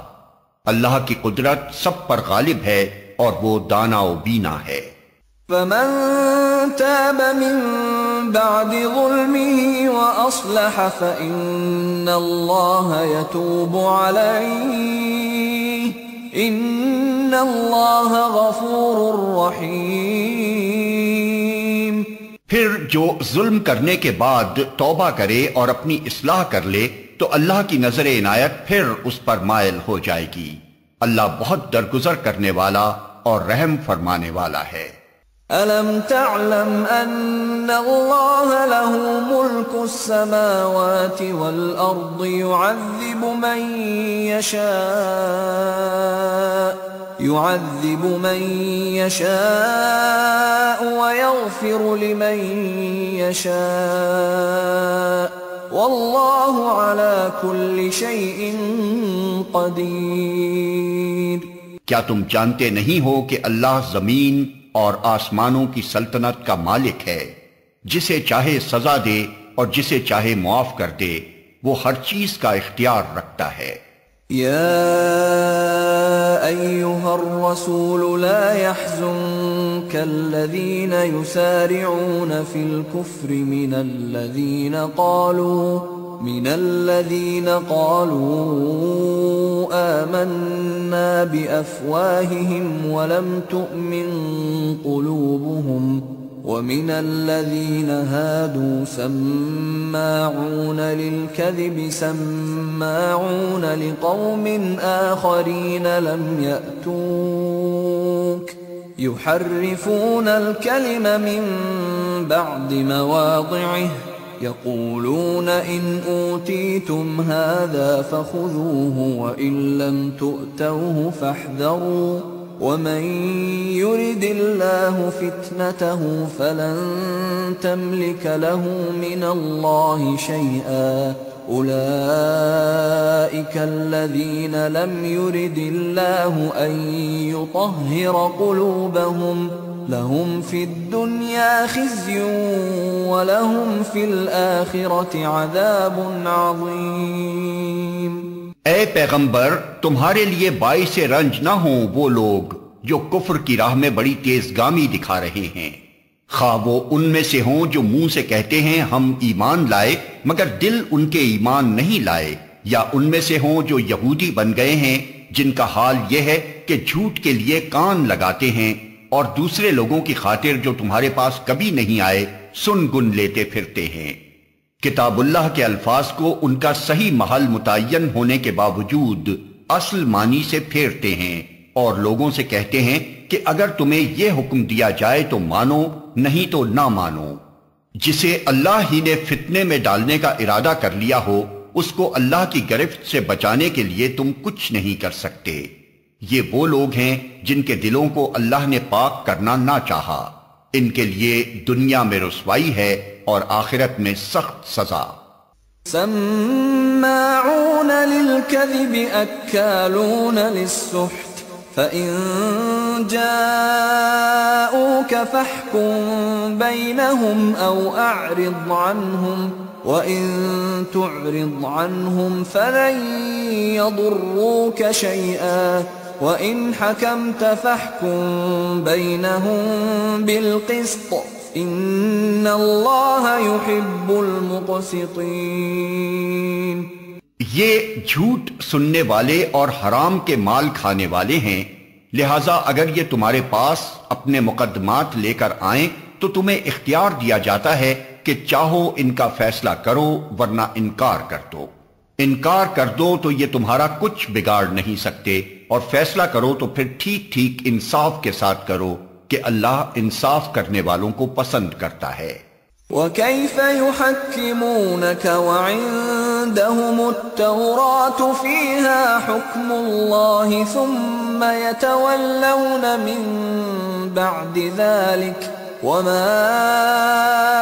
اللہ کی قدرت سب پر غالب ہے اور وہ دانا و بینا ہے۔ فمن تاب من بعد ظلمه وأصلح فإن الله يتوب عليه إن الله غفور رحيم۔ پھر جو ظلم کرنے کے بعد توبہ کرے اور اپنی اصلاح کر لے تو اللہ کی نظر عنایت پھر اس پر مائل ہو جائے گی۔ اللہ بہت درگزر کرنے والا اور رحم فرمانے والا ہے۔ أَلَمْ تَعْلَمْ أَنَّ اللَّهَ لَهُ مُلْكُ السَّمَاوَاتِ وَالْأَرْضِ يُعَذِّبُ مَن يَشَاءُ وَيَغْفِرُ لِمَن يَشَاءُ وَاللَّهُ عَلَى كُلِّ شَيْءٍ قَدِيرٌ۔ کیا تم جانتے نہیں ہو کہ اللہ زمین اور آسمانوں کی سلطنت کا مالک ہے، جسے چاہے سزا دے اور جسے چاہے معاف کر دے، وہ ہر چیز کا اختیار رکھتا ہے۔ يا أيها الرسول لا يحزنك الذين يسارعون في الكفر من الذين قالوا آمنا بأفواههم ولم تؤمن قلوبهم ومن الذين هادوا سماعون للكذب سماعون لقوم آخرين لم يأتوك يحرفون الكلم من بعد مواضعه يقولون إن أوتيتم هذا فخذوه وإن لم تؤتوه فاحذروا ومن يرد الله فتنته فلن تملك له من الله شيئا أولئك الذين لم يرد الله أن يطهر قلوبهم لهم في الدنيا خزي ولهم في الآخرة عذاب عظيم۔ اے پیغمبر، تمہارے لیے باعث رنج نہ ہوں وہ لوگ جو کفر کی راہ میں بڑی تیز گامی دکھا رہے ہیں، خواہ وہ ان میں سے ہوں جو منہ سے کہتے ہیں ہم ایمان لائے مگر دل ان کے ایمان نہیں لائے، یا ان میں سے ہوں جو یہودی بن گئے ہیں جن کا حال یہ ہے کہ جھوٹ کے لیے کان لگاتے ہیں اور دوسرے لوگوں کی خاطر جو تمہارے پاس کبھی نہیں آئے سن گن لیتے پھرتے ہیں۔ کتاب اللہ کے الفاظ کو ان کا صحیح محل متعین ہونے کے باوجود اصل معنی سے پھیرتے ہیں اور لوگوں سے کہتے ہیں کہ اگر تمہیں یہ حکم دیا جائے تو مانو، نہیں تو نہ مانو۔ جسے اللہ ہی نے فتنے میں ڈالنے کا ارادہ کر لیا ہو اس کو اللہ کی گرفت سے بچانے کے لیے تم کچھ نہیں کر سکتے۔ یہ وہ لوگ ہیں جن کے دلوں کو اللہ نے پاک کرنا نہ چاہا، ان کے لیے دنیا میں رسوائی ہے اور آخرت میں سخت سزا۔ سماعون للكذب اکالون للسحت فإن جاءوك فاحكم بينهم أو أعرض عنهم وإن تعرض عنهم فلن يضروك شيئا وإن حكمت فاحكم بينهم بالقسط إن الله يحب المقسطين۔ یہ جھوٹ سننے والے اور حرام کے مال کھانے والے ہیں، لہذا اگر یہ تمہارے پاس اپنے مقدمات لے کر آئیں تو تمہیں اختیار دیا جاتا ہے کہ چاہو ان کا فیصلہ کرو ورنہ انکار کر دو۔ انکار کر دو تو یہ تمہارا کچھ بگاڑ نہیں سکتے، اور فیصلہ کرو تو پھر ٹھیک ٹھیک انصاف کے ساتھ کرو کہ اللہ انصاف کرنے والوں کو پسند کرتا ہے۔ وَكَيْفَ يُحَكِّمُونَكَ وَعِندَهُمُ التَّوْرَاةُ فِيهَا حُكْمُ اللَّهِ ثُمَّ يَتَوَلَّوْنَ مِن بَعْدِ ذَلِكَ وَمَا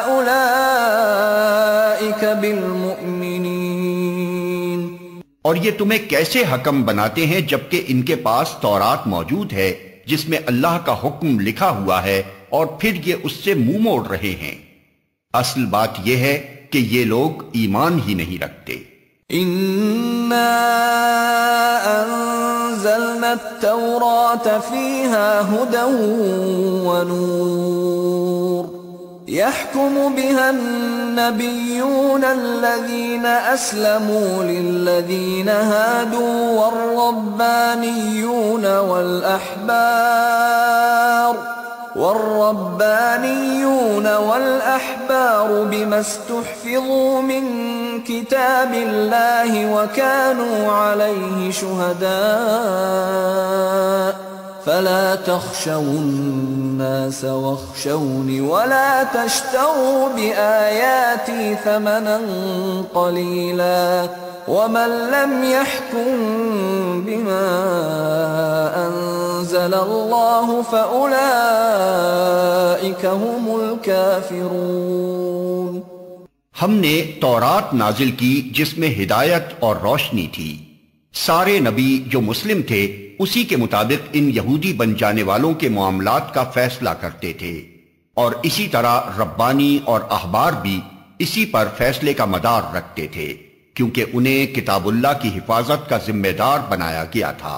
أُولَئِكَ بِالْمُؤْمِنِينَ۔ اور یہ تمہیں کیسے حکم بناتے ہیں جبکہ ان کے پاس تورات موجود ہے جس میں اللہ کا حکم لکھا ہوا ہے، اور پھر یہ اس سے منہ موڑ رہے ہیں۔ اصل بات یہ ہے کہ یہ لوگ ایمان ہی نہیں رکھتے۔ اِنَّا أَنزَلْنَا التَّوْرَاةَ فِيهَا هُدًى وَنُورٌ يَحْكُمُ بِهَا النَّبِيُّونَ الَّذِينَ أَسْلَمُوا لِلَّذِينَ هَادُوا والربانيون والأحبار بما استحفظوا من كتاب الله وكانوا عليه شهداء فلا تخشوا الناس واخشوني ولا تشتروا بآياتي ثمنا قليلا ومن لم يحكم بما أنزل الله فأولئك هم الكافرون۔ ہم نے تورات نازل کی جس میں ہدایت اور روشنی تھی۔ سارے نبی جو مسلم تھے اسی کے مطابق ان یہودی بن جانے والوں کے معاملات کا فیصلہ کرتے تھے، اور اسی طرح ربانی اور احبار بھی اسی پر فیصلے کا مدار رکھتے تھے، کیونکہ انہیں کتاب اللہ کی حفاظت کا ذمہ دار بنایا گیا تھا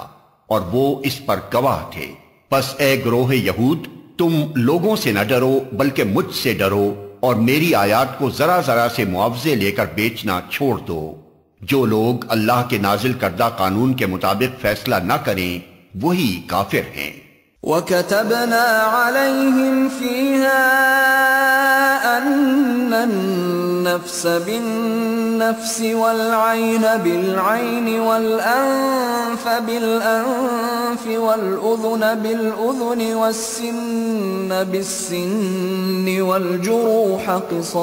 اور وہ اس پر گواہ تھے۔ پس اے گروہ یہود، تم لوگوں سے نہ ڈرو بلکہ مجھ سے ڈرو، اور میری آیات کو ذرا ذرا سے معاوضے لے کر بیچنا چھوڑ دو۔ جو لوگ اللہ کے نازل کردہ قانون کے مطابق فیصلہ نہ کریں وہی کافر ہیں۔ وَكَتَبْنَا عَلَيْهِمْ فِيهَا أَنَّ النَّفْسَ بِالنَّفْسِ وَالْعَيْنَ بِالْعَيْنِ وَالْأَنفَ بِالْأَنفِ وَالْأُذُنَ بِالْأُذُنِ وَالسِّنَّ بِالسِّنِّ وَالْجُرُوحَ قِصَاصٌ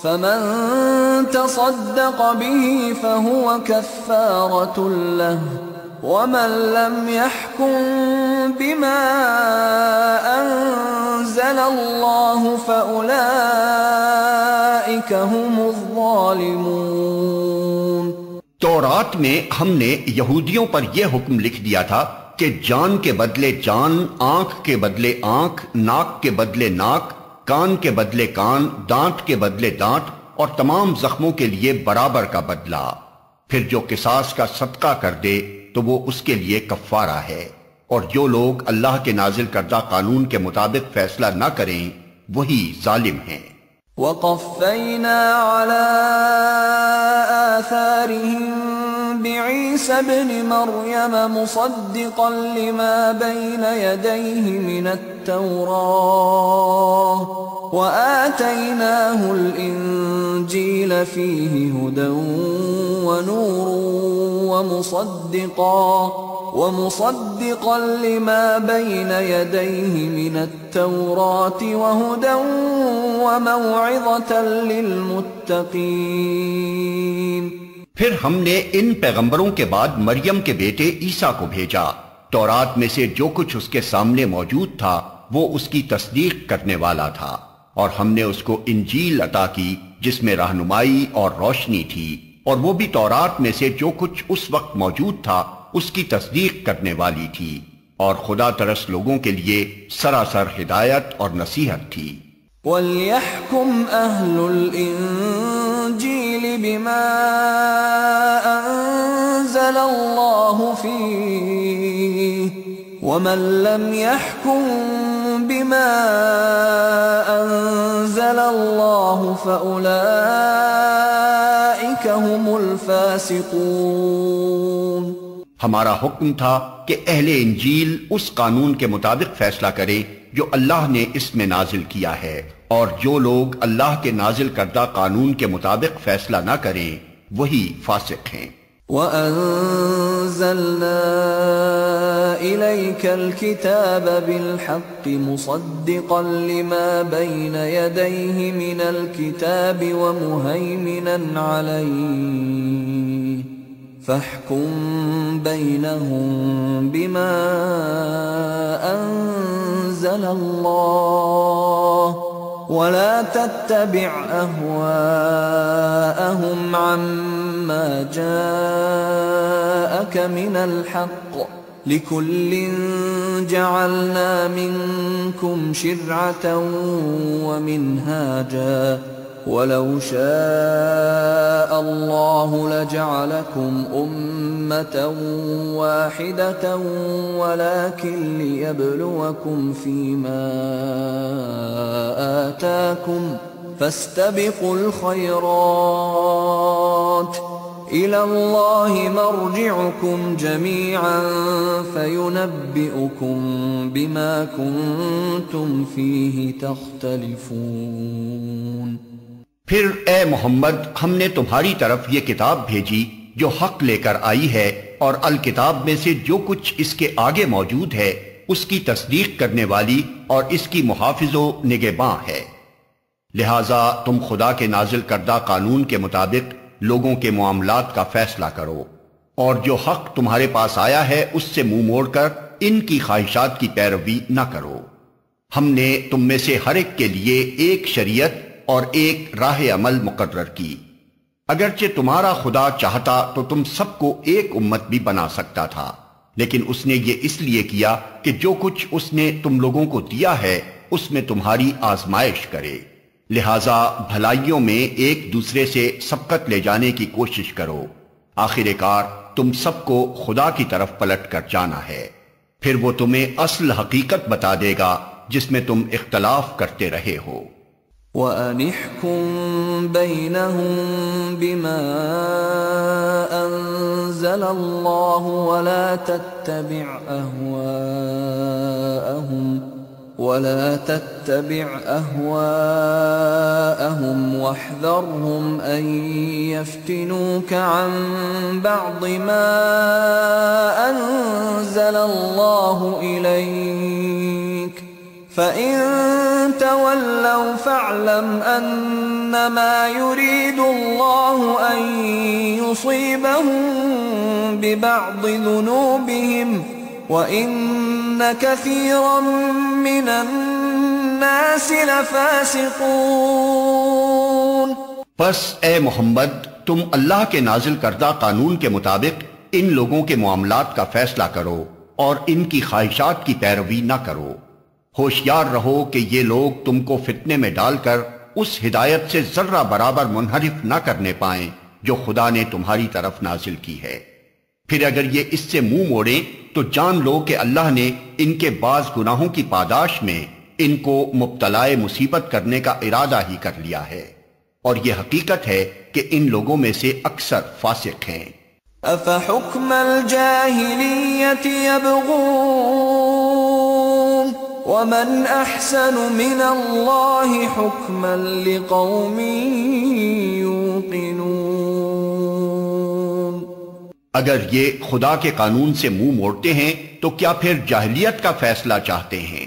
فمن تصدق به فهو كفارة له ومن لم يحكم بما أنزل الله فأولئك هم الظالمون۔ تورات میں ہم نے یہودیوں پر یہ حکم لکھ دیا تھا کہ جان کے بدلے جان، آنکھ کے بدلے آنکھ، ناک کے بدلے ناک، کان کے بدلے کان، دانت کے بدلے دانت، اور تمام زخموں کے لیے برابر کا بدلہ۔ پھر جو قصاص کا صدقہ کر دے تو وہ اس کے لیے کفارہ ہے، اور جو لوگ اللہ کے نازل کردہ قانون کے مطابق فیصلہ نہ کریں وہی ظالم ہیں۔ وَقَفَّيْنَا عَلَىٰ آثَارِهِم بِعِيسَى ابْنِ مَرْيَمَ مُصَدِّقًا لِمَا بَيْنَ يَدَيْهِ مِنَ التَّوْرَاةِ وَآتَيْنَاهُ الْإِنجِيلَ فِيهِ هُدًى وَنُورٌ ومصدقا لما بين يديه من التوراة وهدى وموعظة للمتقين۔ پھر ہم نے ان پیغمبروں کے بعد مریم کے بیٹے عیسیٰ کو بھیجا، تورات میں سے جو کچھ اس کے سامنے موجود تھا وہ اس کی تصدیق کرنے والا تھا، اور ہم نے اس کو انجیل عطا کی جس میں رہنمائی اور روشنی تھی، اور وہ بھی تورات میں سے جو کچھ اس وقت موجود تھا اس کی تصدیق کرنے والی تھی، اور خدا ترس لوگوں کے لیے سراسر ہدایت اور نصیحت تھی۔ وَلْيَحْكُمْ أَهْلُ الْإِنجِيلِ بِمَا أَنزَلَ اللَّهُ فِيهِ وَمَن لَّمْ يَحْكُم بِمَا أَنزَلَ اللَّهُ فَأُولَئِكَ هُمُ الْفَاسِقُونَ۔ ہمارا حکم تھا کہ اہل انجیل اس قانون کے مطابق فیصلہ کریں جو اللہ نے اس میں نازل کیا ہے، اور جو لوگ اللہ کے نازل کردہ قانون کے مطابق فیصلہ نہ کریں وہی فاسق ہیں۔ وَأَنزَلْنَا إِلَيْكَ الْكِتَابَ بِالْحَقِّ مُصَدِّقًا لِمَا بَيْنَ يَدَيْهِ مِنَ الْكِتَابِ وَمُهَيْمِنًا عَلَيْهِ فَاحْكُم بَيْنَهُم بِمَا أَنزَلَ اللَّهُ وَلَا تَتَّبِعْ أَهْوَاءَهُمْ عَمَّا جَاءَكَ مِنَ الْحَقِّ لِكُلٍّ جَعَلْنَا مِنكُمْ شِرْعَةً وَمِنْهَاجًا وَلَوْ شَاءَ اللَّهُ لَجَعَلَكُمْ أُمَّةً وَاحِدَةً وَلَكِنْ لِيَبْلُوَكُمْ فِيمَا آتَاكُمْ فَاسْتَبِقُوا الْخَيْرَاتِ إِلَى اللَّهِ مَرْجِعُكُمْ جَمِيعًا فَيُنَبِّئُكُم بِمَا كُنتُمْ فِيهِ تَخْتَلِفُونَ۔ پھر اے محمد ہم نے تمہاری طرف یہ کتاب بھیجی جو حق لے کر آئی ہے، اور الکتاب میں سے جو کچھ اس کے آگے موجود ہے اس کی تصدیق کرنے والی اور اس کی محافظ و نگہباں ہے۔ لہٰذا تم خدا کے نازل کردہ قانون کے مطابق لوگوں کے معاملات کا فیصلہ کرو، اور جو حق تمہارے پاس آیا ہے اس سے منہ موڑ کر ان کی خواہشات کی پیروی نہ کرو۔ ہم نے تم میں سے ہر ایک کے لیے ایک شریعت اور ایک راہ عمل مقرر کی، اگرچہ تمہارا خدا چاہتا تو تم سب کو ایک امت بھی بنا سکتا تھا، لیکن اس نے یہ اس لیے کیا کہ جو کچھ اس نے تم لوگوں کو دیا ہے اس میں تمہاری آزمائش کرے، لہٰذا بھلائیوں میں ایک دوسرے سے سبقت لے جانے کی کوشش کرو، آخر کار تم سب کو خدا کی طرف پلٹ کر جانا ہے، پھر وہ تمہیں اصل حقیقت بتا دے گا جس میں تم اختلاف کرتے رہے ہو۔ وَأَنِ احْكُم بَيْنَهُم بِمَا أَنزَلَ اللَّهُ وَلَا تَتَّبِعْ أَهْوَاءَهُمْ وَاحْذَرْهُمْ أَن يَفْتِنُوكَ عَن بَعْضِ مَا أَنزَلَ اللَّهُ إِلَيْكَ فَإِن تَوَلَّوْا فَاعْلَمْ أَنَّمَا يُرِيدُ اللَّهُ أَن يُصِيبَهُم بِبَعْضِ ذُنُوبِهِمْ وَإِنَّ كَثِيرًا مِّنَ النَّاسِ لَفَاسِقُونَ۔ پس اے محمد تم اللہ کے نازل کردہ قانون کے مطابق ان لوگوں کے معاملات کا فیصلہ کرو اور ان کی خواہشات کی پیروی نہ کرو، ہوشیار رہو کہ یہ لوگ تم کو فتنے میں ڈال کر اس ہدایت سے ذرہ برابر منحرف نہ کرنے پائیں جو خدا نے تمہاری طرف نازل کی ہے، پھر اگر یہ اس سے منہ موڑیں تو جان لو کہ اللہ نے ان کے بعض گناہوں کی پاداش میں ان کو مبتلائے مصیبت کرنے کا ارادہ ہی کر لیا ہے، اور یہ حقیقت ہے کہ ان لوگوں میں سے اکثر فاسق ہیں۔ أَفَحُكْمَ الْجَاهِلِيَّةِ يَبْغُونَ وَمَنْ أَحْسَنُ مِنَ اللَّهِ حُكْمًا لِقَوْمٍ يُوقِنُونَ۔ اگر یہ خدا کے قانون سے منہ موڑتے ہیں تو کیا پھر جاہلیت کا فیصلہ چاہتے ہیں؟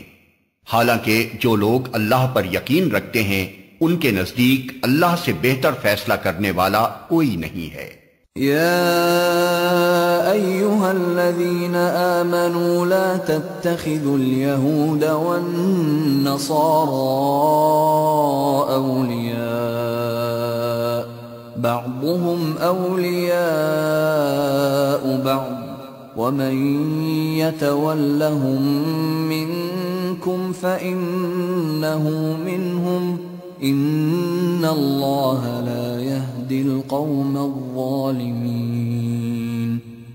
حالانکہ جو لوگ اللہ پر یقین رکھتے ہیں ان کے نزدیک اللہ سے بہتر فیصلہ کرنے والا کوئی نہیں ہے۔ يا أيها الذين آمنوا لا تتخذوا اليهود والنصارى أولياء بعضهم أولياء بعض ومن يتولهم منكم فإنه منهم ان اللہ لا يهدی القوم الظالمین۔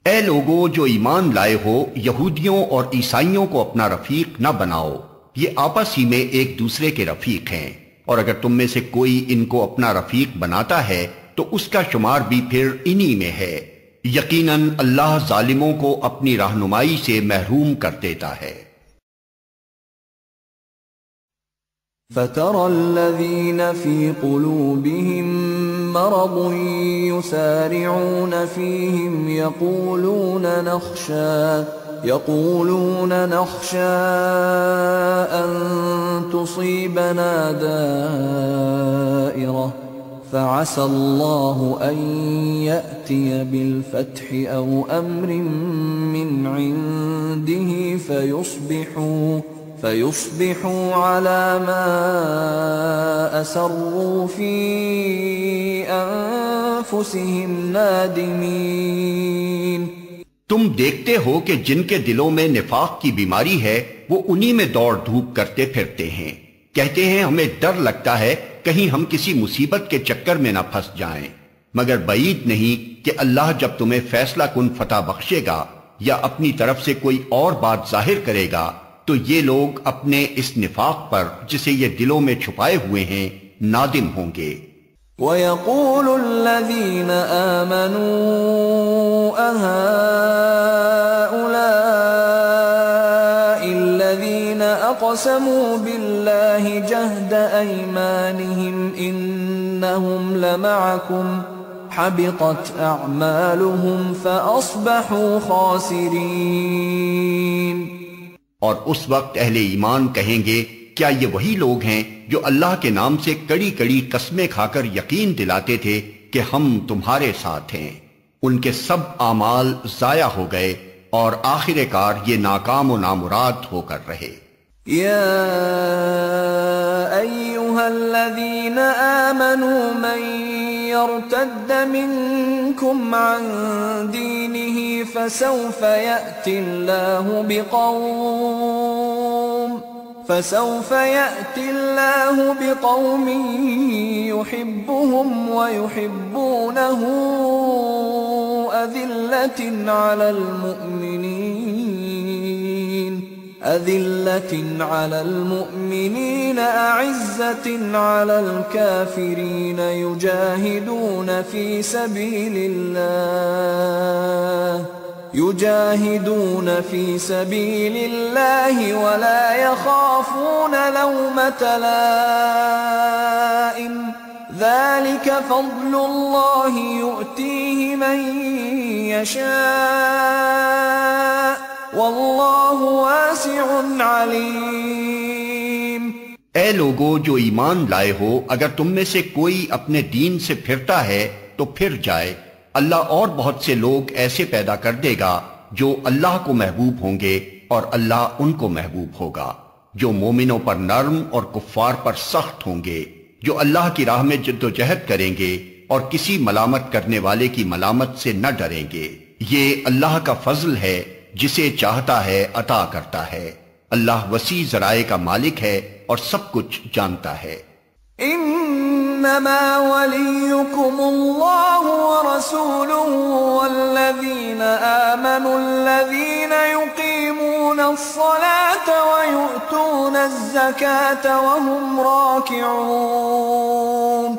اے لوگوں جو ایمان لائے ہو، یہودیوں اور عیسائیوں کو اپنا رفیق نہ بناؤ، یہ آپس ہی میں ایک دوسرے کے رفیق ہیں، اور اگر تم میں سے کوئی ان کو اپنا رفیق بناتا ہے تو اس کا شمار بھی پھر انہی میں ہے۔ یقیناً اللہ ظالموں کو اپنی رہنمائی سے محروم کر دیتا ہے۔ فَتَرَى الَّذِينَ فِي قُلُوبِهِم مَّرَضٌ يُسَارِعُونَ فِيهِمْ يَقُولُونَ نَخْشَىٰ أَن تُصِيبَنَا دَائِرَةٌ فَعَسَى اللَّهُ أَن يَأْتِيَ بِالْفَتْحِ أَوْ أَمْرٍ مِّنْ عِندِهِ فَيُصْبِحُوا عَلَى مَا أَسَرُّوا فِي أَنفُسِهِمْ نَادِمِينَ۔ تم دیکھتے ہو کہ جن کے دلوں میں نفاق کی بیماری ہے وہ انہی میں دوڑ دھوپ کرتے پھرتے ہیں، کہتے ہیں ہمیں ڈر لگتا ہے کہیں ہم کسی مصیبت کے چکر میں نہ پھنس جائیں، مگر بعید نہیں کہ اللہ جب تمہیں فیصلہ کن فتح بخشے گا یا اپنی طرف سے کوئی اور بات ظاہر کرے گا تو یہ لوگ اپنے اس نفاق پر جسے یہ دلوں میں چھپائے ہوئے ہیں نادم ہوں گے۔ وَيَقُولُ الَّذِينَ آمَنُوا أَهَٰؤُلَاءِ الَّذِينَ أَقْسَمُوا بِاللَّهِ جَهْدَ أَيْمَانِهِمْ إِنَّهُمْ لَمَعَكُمْ حَبِطَتْ أَعْمَالُهُمْ فَأَصْبَحُوا خَاسِرِينَ۔ اور اس وقت اہل ایمان کہیں گے کیا یہ وہی لوگ ہیں جو اللہ کے نام سے کڑی کڑی قسمیں کھا کر یقین دلاتے تھے کہ ہم تمہارے ساتھ ہیں؟ ان کے سب اعمال ضائع ہو گئے اور آخر کار یہ ناکام و نامراد ہو کر رہے۔ یا ایہا الذین آمنوا من يرتد منكم عن دينه فسوف يأتي الله بقوم يحبهم ويحبونه أذلة على المؤمنين أعزة على الكافرين يجاهدون في سبيل الله ولا يخافون لومة لائم ذلك فضل الله يؤتيه من يشاء واللہ واسع علیم۔ اے لوگو جو ایمان لائے ہو، اگر تم میں سے کوئی اپنے دین سے پھرتا ہے تو پھر جائے، اللہ اور بہت سے لوگ ایسے پیدا کر دے گا جو اللہ کو محبوب ہوں گے اور اللہ ان کو محبوب ہوگا، جو مومنوں پر نرم اور کفار پر سخت ہوں گے، جو اللہ کی راہ میں جد و جہد کریں گے اور کسی ملامت کرنے والے کی ملامت سے نہ ڈریں گے۔ یہ اللہ کا فضل ہے، جسے چاہتا ہے عطا کرتا ہے، اللہ وسیع ذرائع کا مالک ہے اور سب کچھ جانتا ہے۔ انما ولیکم اللہ ورسولہ والذین آمنوا الذین یقیمون الصلاة ویؤتون الزکاة وهم راکعون۔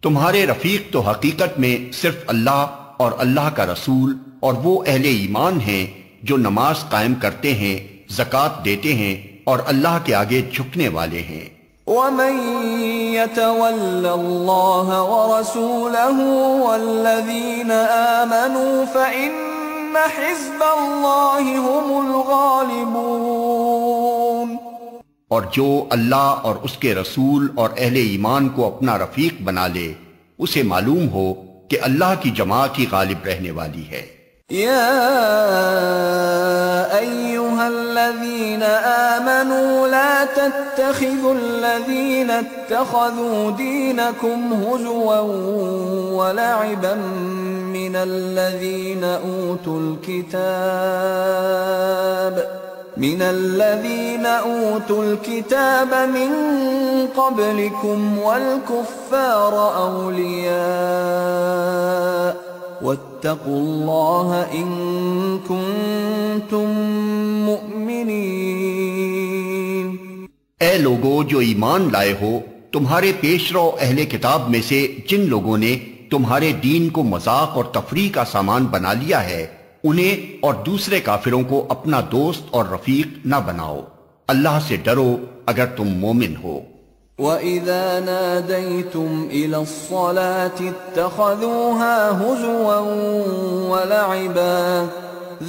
تمہارے رفیق تو حقیقت میں صرف اللہ اور اللہ کا رسول اور وہ اہل ایمان ہیں جو نماز قائم کرتے ہیں، زکوٰۃ دیتے ہیں اور اللہ کے آگے جھکنے والے ہیں۔ وَمَن يَتَوَلَّ اللَّهَ وَرَسُولَهُ وَالَّذِينَ آمَنُوا فَإِنَّ حزب اللہ هم الغالبون۔ اور جو اللہ اور اس کے رسول اور اہل ایمان کو اپنا رفیق بنا لے اسے معلوم ہو کہ اللہ کی جماعت ہی غالب رہنے والی ہے۔ یا ایھا الذین آمنوا لا تتخذوا الذین اتخذوا دینکم ہزوا ولعبا من الذین اوتوا الكتاب من قبلكم والكفار اولیاء واتقوا اللہ ان کنتم مؤمنین۔ اے لوگو جو ایمان لائے ہو، تمہارے پیشرو اہل کتاب میں سے جن لوگوں نے تمہارے دین کو مذاق اور تفریح کا سامان بنا لیا ہے، انہیں اور دوسرے کافروں کو اپنا دوست اور رفیق نہ بناؤ۔ اللہ سے ڈرو اگر تم مومن ہو۔ وَإِذَا نَادَيْتُمْ إِلَى الصَّلَاةِ اتَّخَذُوهَا هُزُوًا وَلَعِبًا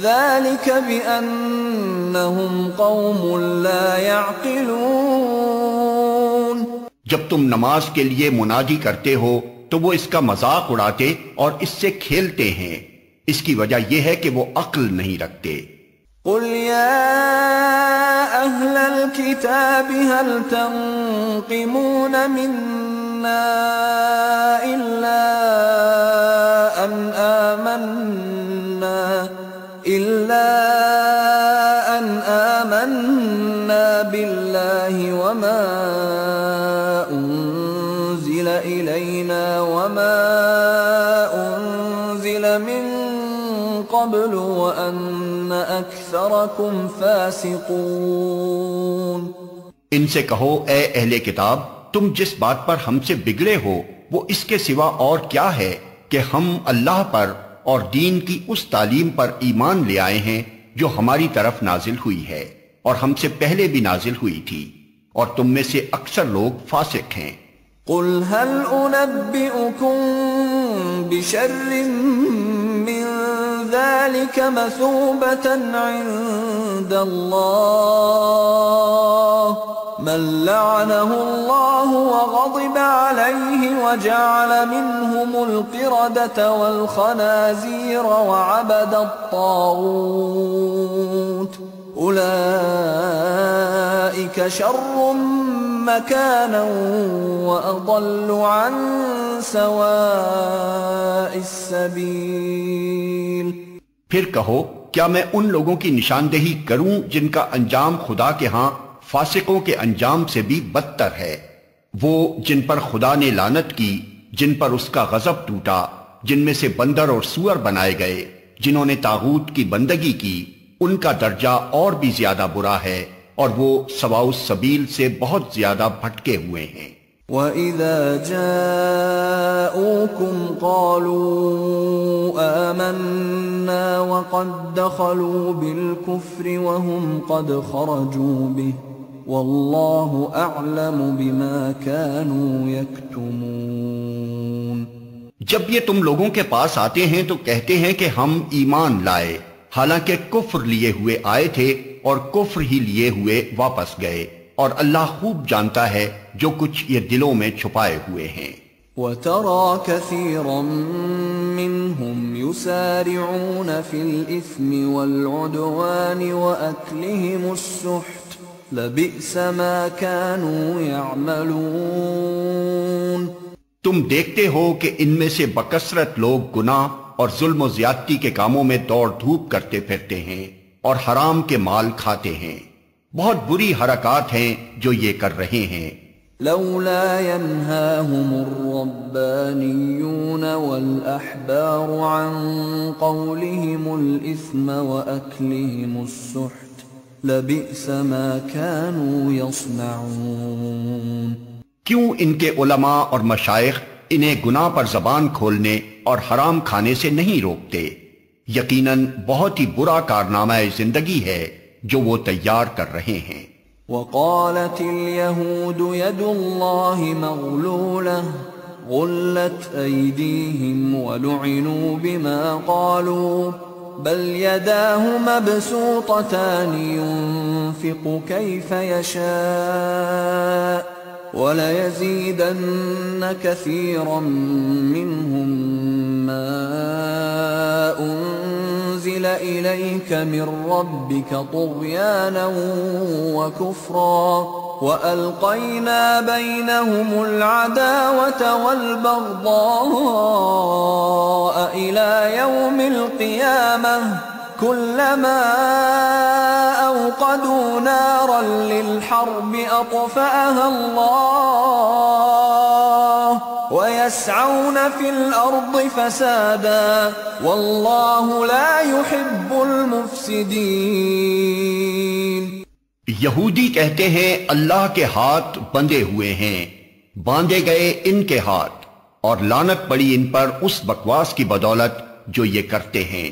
ذَلِكَ بِأَنَّهُمْ قَوْمٌ لَا يَعْقِلُونَ۔ جب تم نماز کے لیے منادی کرتے ہو تو وہ اس کا مذاق اڑاتے اور اس سے کھیلتے ہیں، اس کی وجہ یہ ہے کہ وہ عقل نہیں رکھتے۔ قل يا أهل الكتاب هل تنقمون منا إلا أن آمنا بالله وما أنزل إلينا وما أنزل من قبل وأن أكثركم فاسقون۔ ان سے کہو اے اہل کتاب، تم جس بات پر ہم سے بگڑے ہو وہ اس کے سوا اور کیا ہے کہ ہم اللہ پر اور دین کی اس تعلیم پر ایمان لے آئے ہیں جو ہماری طرف نازل ہوئی ہے اور ہم سے پہلے بھی نازل ہوئی تھی، اور تم میں سے اکثر لوگ فاسق ہیں۔ قل هل أنبئكم بشر من ذلك مثوبة عند الله من لعنه الله وغضب عليه وجعل منهم القردة والخنازير وعبد الطاغوت أولئك شر مكانا وأضل عن سواء السبيل۔ پھر کہو کیا میں ان لوگوں کی نشاندہی کروں جن کا انجام خدا کے ہاں فاسقوں کے انجام سے بھی بدتر ہے؟ وہ جن پر خدا نے لعنت کی، جن پر اس کا غضب ٹوٹا، جن میں سے بندر اور سور بنائے گئے، جنہوں نے طاغوت کی بندگی کی، ان کا درجہ اور بھی زیادہ برا ہے، اور وہ سواء السبیل سے بہت زیادہ بھٹکے ہوئے ہیں۔ وَإِذَا جَاءُوكُمْ قَالُوا آمَنَّا وَقَدْ دَخَلُوا بِالْكُفْرِ وَهُمْ قَدْ خَرَجُوا بِهِ وَاللَّهُ أَعْلَمُ بِمَا كَانُوا يَكْتُمُونَ۔ جب یہ تم لوگوں کے پاس آتے ہیں تو کہتے ہیں کہ ہم ایمان لائے، حالانکہ کفر لیے ہوئے آئے تھے اور کفر ہی لیے ہوئے واپس گئے، اور اللہ خوب جانتا ہے جو کچھ یہ دلوں میں چھپائے ہوئے ہیں۔ وَتَرَى كَثِيرًا مِّنْهُمْ يُسَارِعُونَ فِي الْإِثْمِ وَالْعُدْوَانِ وَأَكْلِهِمُ السُّحْتَ لَبِئْسَ مَا كَانُوا يَعْمَلُونَ۔ تم دیکھتے ہو کہ ان میں سے بکثرت لوگ گناہ اور ظلم و زیادتی کے کاموں میں دوڑ دھوپ کرتے پھرتے ہیں اور حرام کے مال کھاتے ہیں، بہت بری حرکات ہیں جو یہ کر رہے ہیں۔ لولا ينهاهم الربانيون والأحبار عن قولهم الإثم وأكلهم السحت لبئس ما كانوا يصنعون۔ کیوں ان کے علماء اور مشائخ انہیں گناہ پر زبان کھولنے اور حرام کھانے سے نہیں روکتے؟ یقیناً بہت ہی برا کارنامہ زندگی ہے جو وہ تیار کر رہے ہیں۔ وقالت اليهود يد الله مغلولة غلت أيديهم ولعنوا بما قالوا بل يداه مبسوطتان ينفق كيف يشاء وَلَيَزِيدَنَّ كَثِيرًا مِّنْهُمْ مَا أُنزِلَ إِلَيْكَ مِنْ رَبِّكَ طُغْيَانًا وَكُفْرًا وَأَلْقَيْنَا بَيْنَهُمُ الْعَدَاوَةَ وَالْبَغْضَاءَ إِلَى يَوْمِ الْقِيَامَةِ كُلَّمَا أَوْقَدُوا نَارًا لِلْحَرْبِ أَطْفَأَهَا اللَّهُ وَيَسْعَوْنَ فِي الْأَرْضِ فَسَادًا وَاللَّهُ لَا يُحِبُّ الْمُفْسِدِينَ۔ یہودی کہتے ہیں اللہ کے ہاتھ بندھے ہوئے ہیں، باندھے گئے ان کے ہاتھ، اور لعنت پڑی ان پر اس بکواس کی بدولت جو یہ کرتے ہیں۔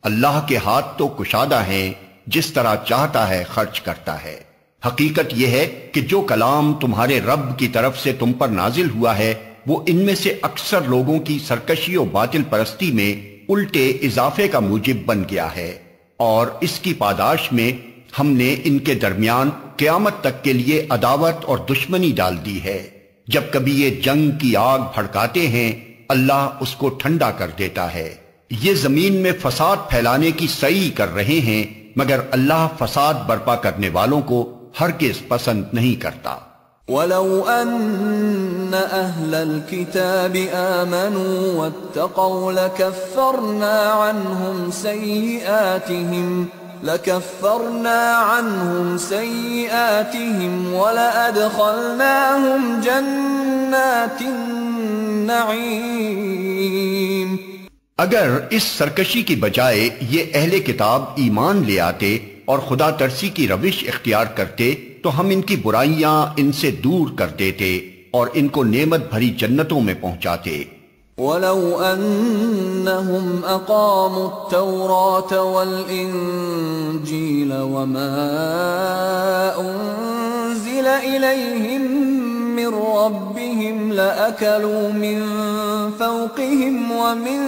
اللہ کے ہاتھ تو کشادہ ہیں، جس طرح چاہتا ہے خرچ کرتا ہے۔ حقیقت یہ ہے کہ جو کلام تمہارے رب کی طرف سے تم پر نازل ہوا ہے وہ ان میں سے اکثر لوگوں کی سرکشی و باطل پرستی میں الٹے اضافے کا موجب بن گیا ہے، اور اس کی پاداش میں ہم نے ان کے درمیان قیامت تک کے لیے عداوت اور دشمنی ڈال دی ہے۔ جب کبھی یہ جنگ کی آگ بھڑکاتے ہیں اللہ اس کو ٹھنڈا کر دیتا ہے۔ یہ زمین میں فساد پھیلانے کی سعی کر رہے ہیں، مگر اللہ فساد برپا کرنے والوں کو ہرگز پسند نہیں کرتا۔ وَلَوْ أَنَّ أَهْلَ الْكِتَابِ آمَنُوا وَاتَّقَوْا لَكَفَّرْنَا عَنْهُمْ سَيِّئَاتِهِمْ وَلَأَدْخَلْنَاهُمْ جَنَّاتِ النَّعِيمِ۔ اگر اس سرکشی کی بجائے یہ اہل کتاب ایمان لے آتے اور خدا ترسی کی روش اختیار کرتے تو ہم ان کی برائیاں ان سے دور کر دیتے اور ان کو نعمت بھری جنتوں میں پہنچاتے۔ وَلَوْ أَنَّهُمْ أَقَامُوا التَّوْرَاةَ وَالْإِنْجِيلَ وَمَا أُنْزِلَ إِلَيْهِمْ مِنْ رَبِّهِمْ لَأَكَلُوا مِنْ فَوْقِهِمْ وَمِنْ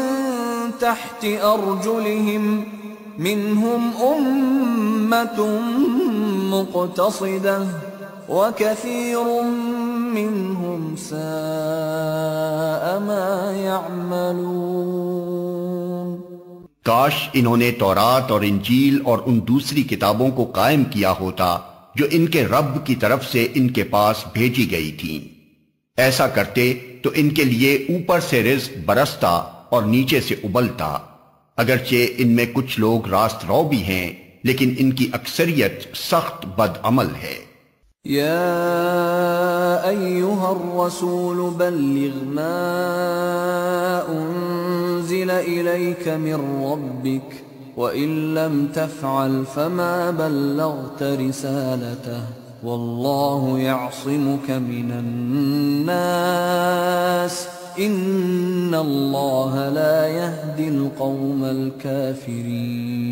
تَحْتِ أَرْجُلِهِمْ مِنْهُمْ أُمَّةٌ مُقْتَصِدَةٌ وَكَثِيرٌ مِّنْهُمْ سَاءَ مَا يَعْمَلُونَ۔ کاش انہوں نے تورات اور انجیل اور ان دوسری کتابوں کو قائم کیا ہوتا جو ان کے رب کی طرف سے ان کے پاس بھیجی گئی تھیں۔ ایسا کرتے تو ان کے لیے اوپر سے رزق برستا اور نیچے سے ابلتا۔ اگرچہ ان میں کچھ لوگ راست رو بھی ہیں لیکن ان کی اکثریت سخت بد عمل ہے۔ یا ایہا الرسول بلغ ما انزل الیک من ربک وَإِن لَّمْ تَفْعَلْ فَمَا بَلَّغْتَ رِسَالَتَهُ وَاللَّهُ يَعْصِمُكَ مِنَ النَّاسِ إِنَّ اللَّهَ لَا يَهْدِي الْقَوْمَ الْكَافِرِينَ۔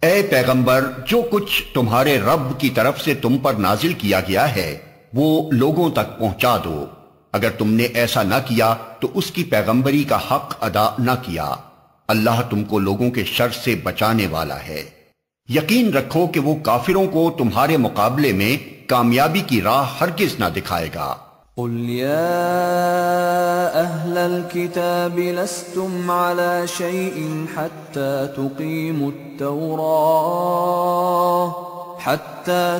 اے پیغمبر، جو کچھ تمہارے رب کی طرف سے تم پر نازل کیا گیا ہے وہ لوگوں تک پہنچا دو۔ اگر تم نے ایسا نہ کیا تو اس کی پیغمبری کا حق ادا نہ کیا۔ اللہ تم کو لوگوں کے شر سے بچانے والا ہے۔ یقین رکھو کہ وہ کافروں کو تمہارے مقابلے میں کامیابی کی راہ ہرگز نہ دکھائے گا۔ قل یا اہل الكتاب لستم على شيء حتى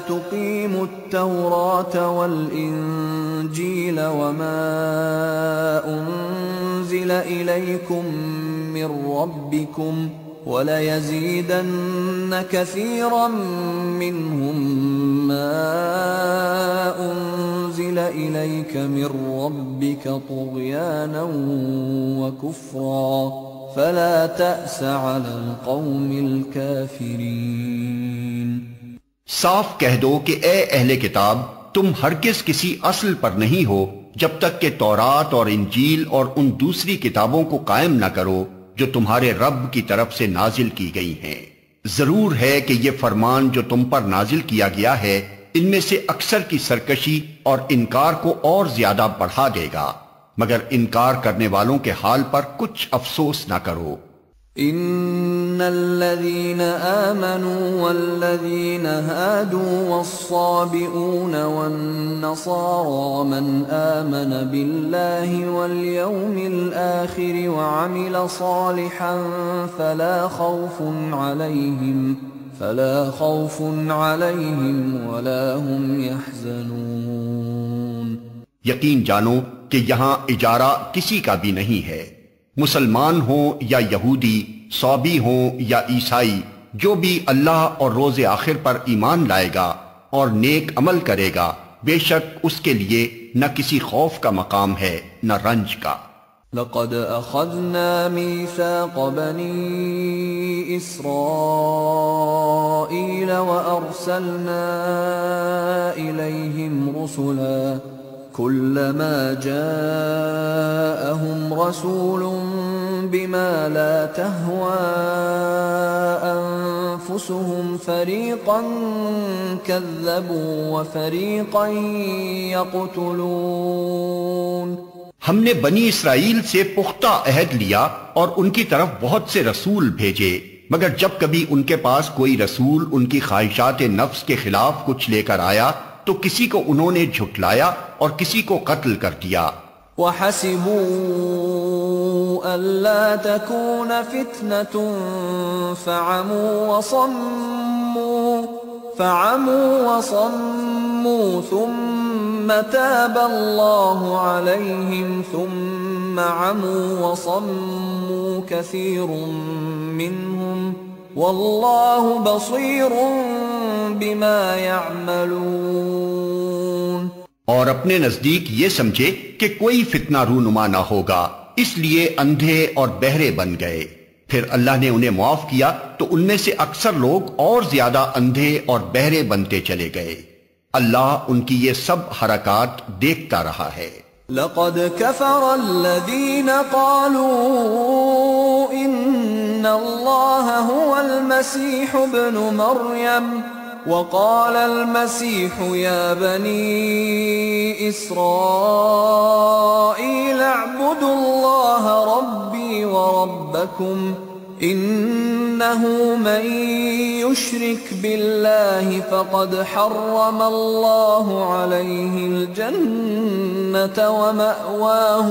تقيموا التوراة والإنجيل وما أنزل إليكم من ربكم وَلَيَزِيدَنَّ كَثِيرًا مِّنْهُمْ مَا أُنزِلَ إِلَيْكَ مِنْ رَبِّكَ طُغْيَانًا وَكُفْرًا فَلَا تَأْسَ عَلَى الْقَوْمِ الْكَافِرِينَ۔ صاف کہہ دو کہ اے اہل کتاب، تم ہرگز کسی اصل پر نہیں ہو جب تک کہ تورات اور انجیل اور ان دوسری کتابوں کو قائم نہ کرو جو تمہارے رب کی طرف سے نازل کی گئی ہیں۔ ضرور ہے کہ یہ فرمان جو تم پر نازل کیا گیا ہے ان میں سے اکثر کی سرکشی اور انکار کو اور زیادہ بڑھا دے گا، مگر انکار کرنے والوں کے حال پر کچھ افسوس نہ کرو۔ إن الذين آمنوا والذين هادوا والصابئون والنصارى من آمن بالله واليوم الآخر وعمل صالحا فلا خوف عليهم ولا هم يحزنون۔ یقین جانو کہ یہاں اجارہ کسی کا بھی نہیں ہے، مسلمان ہوں یا یہودی، صابی ہوں یا عیسائی، جو بھی اللہ اور روز آخر پر ایمان لائے گا اور نیک عمل کرے گا، بے شک اس کے لیے نہ کسی خوف کا مقام ہے نہ رنج کا۔ لقد أخذنا ميثاق بني إسرائيل وأرسلنا إليهم رسلا كلما جاءهم رسول بما لا تهوى أنفسهم فريقا كذبوا وفريقا يقتلون۔ ہم نے بنی اسرائیل سے پختہ عہد لیا اور ان کی طرف بہت سے رسول بھیجے، مگر جب کبھی ان کے پاس کوئی رسول ان کی خواہشات نفس کے خلاف کچھ لے کر آیا تو کسی کو انہوں نے جھٹلایا اور کسی کو قتل کر دیا۔ وَحَسِبُوا أَلَّا تَكُونَ فِتْنَةٌ فَعَمُوا وَصَمُّوا ثُمَّ تَابَ اللَّهُ عَلَيْهِمْ ثُمَّ عَمُوا وَصَمُّوا كَثِيرٌ مِّنْهُمْ وَاللَّهُ بَصِيرٌ بِمَا يَعْمَلُونَ۔ اور اپنے نزدیک یہ سمجھے کہ کوئی فتنہ رونما نہ ہوگا، اس لیے اندھے اور بہرے بن گئے، پھر اللہ نے انہیں معاف کیا تو ان میں سے اکثر لوگ اور زیادہ اندھے اور بہرے بنتے چلے گئے۔ اللہ ان کی یہ سب حرکات دیکھتا رہا ہے۔ لقد كفر الذين قالوا إن الله هو المسيح ابن مريم وقال المسيح يا بني إسرائيل اعبدوا الله ربي وربكم إنه من يشرك بالله فقد حرم الله عليه الجنة ومأواه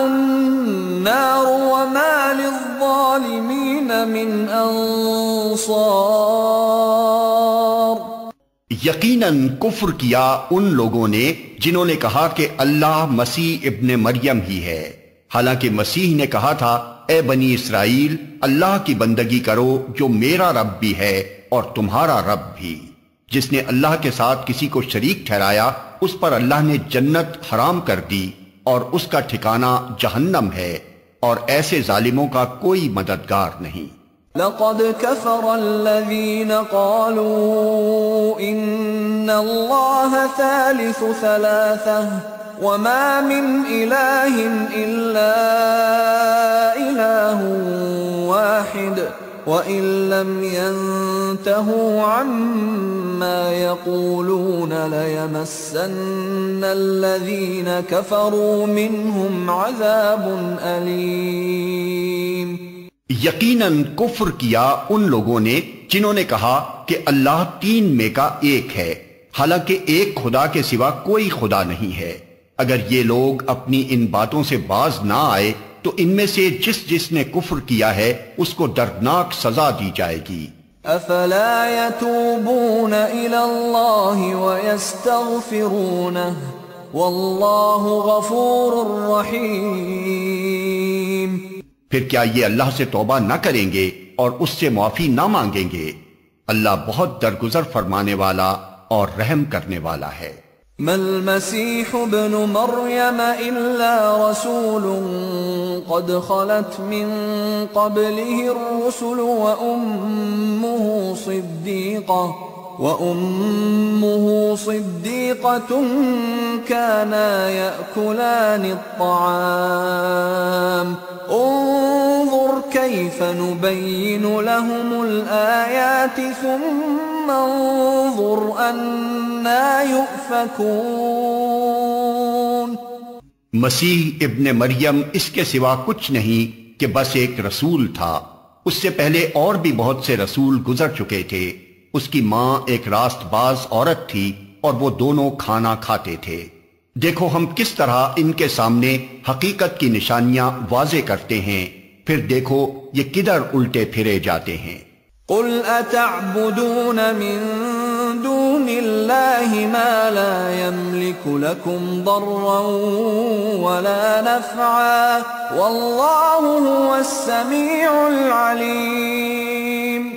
النار وما للظالمين من انصار۔ یقیناً کفر کیا ان لوگوں نے جنہوں نے کہا کہ اللہ مسیح ابن مریم ہی ہے، حالانکہ مسیح نے کہا تھا اے بنی اسرائیل اللہ کی بندگی کرو جو میرا رب بھی ہے اور تمہارا رب بھی۔ جس نے اللہ کے ساتھ کسی کو شریک ٹھہرایا اس پر اللہ نے جنت حرام کر دی اور اس کا ٹھکانہ جہنم ہے، اور ایسے ظالموں کا کوئی مددگار نہیں۔ لقد كفر الذين قالوا إن الله ثالث ثلاثة وما من إله إلا إله واحد وإن لم ينتهوا عما يقولون ليمسن الذين كفروا منهم عذاب أليم۔ یقیناً کفر کیا ان لوگوں نے جنہوں نے کہا کہ اللہ تین میں کا ایک ہے، حالانکہ ایک خدا کے سوا کوئی خدا نہیں ہے۔ اگر یہ لوگ اپنی ان باتوں سے باز نہ آئے تو ان میں سے جس نے کفر کیا ہے اس کو دردناک سزا دی جائے گی۔ افلا يتوبون الى الله ويستغفرونه والله غفور رحيم۔ پھر کیا یہ اللہ سے توبہ نہ کریں گے اور اس سے معافی نہ مانگیں گے؟ اللہ بہت درگزر فرمانے والا اور رحم کرنے والا ہے۔ ما المسيح ابن مريم إلا رسول قد خلت من قبله الرسل وأمه صديقة كانا يأكلان الطعام انظر كيف نبين لهم الآيات ثم انظر أنا يؤفكون۔ مسیح ابن مریم اس کے سوا کچھ نہیں کہ بس ایک رسول تھا۔ اس سے پہلے اور بھی بہت سے رسول گزر چکے تھے۔ اس کی ماں ایک راست باز عورت تھی اور وہ دونوں کھانا کھاتے تھے۔ دیکھو ہم کس طرح ان کے سامنے حقیقت کی نشانیاں واضح کرتے ہیں، پھر دیکھو یہ کدھر الٹے پھرے جاتے ہیں۔ قل اتعبدون من دون اللہ ما لا يملك لكم ضرا ولا نفعا واللہ هو السمیع العلیم۔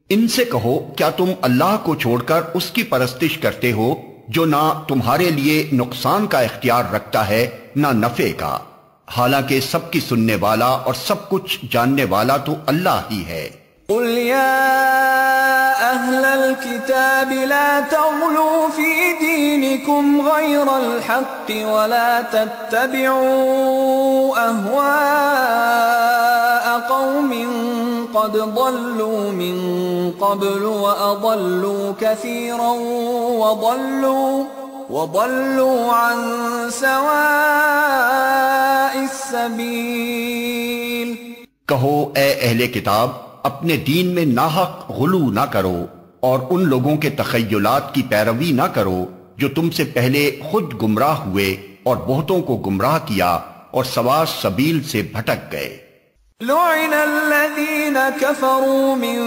ان سے کہو کیا تم اللہ کو چھوڑ کر اس کی پرستش کرتے ہو جو نہ تمہارے لیے نقصان کا اختیار رکھتا ہے نہ نفع کا، حالانکہ سب کی سننے والا اور سب کچھ جاننے والا تو اللہ ہی ہے۔ قل یا اہل الكتاب لا تغلوا فی دینکم غیر الحق ولا تتبعوا اہواء قوم قد ضلوا من قبل وأضلوا كثيرا وضلوا عن سواء السبيل۔ کہو اے اہل کتاب اپنے دین میں ناحق غلو نہ کرو اور ان لوگوں کے تخیلات کی پیروی نہ کرو جو تم سے پہلے خود گمراہ ہوئے اور بہتوں کو گمراہ کیا اور سوا سبیل سے بھٹک گئے۔ لعن الذين كفروا من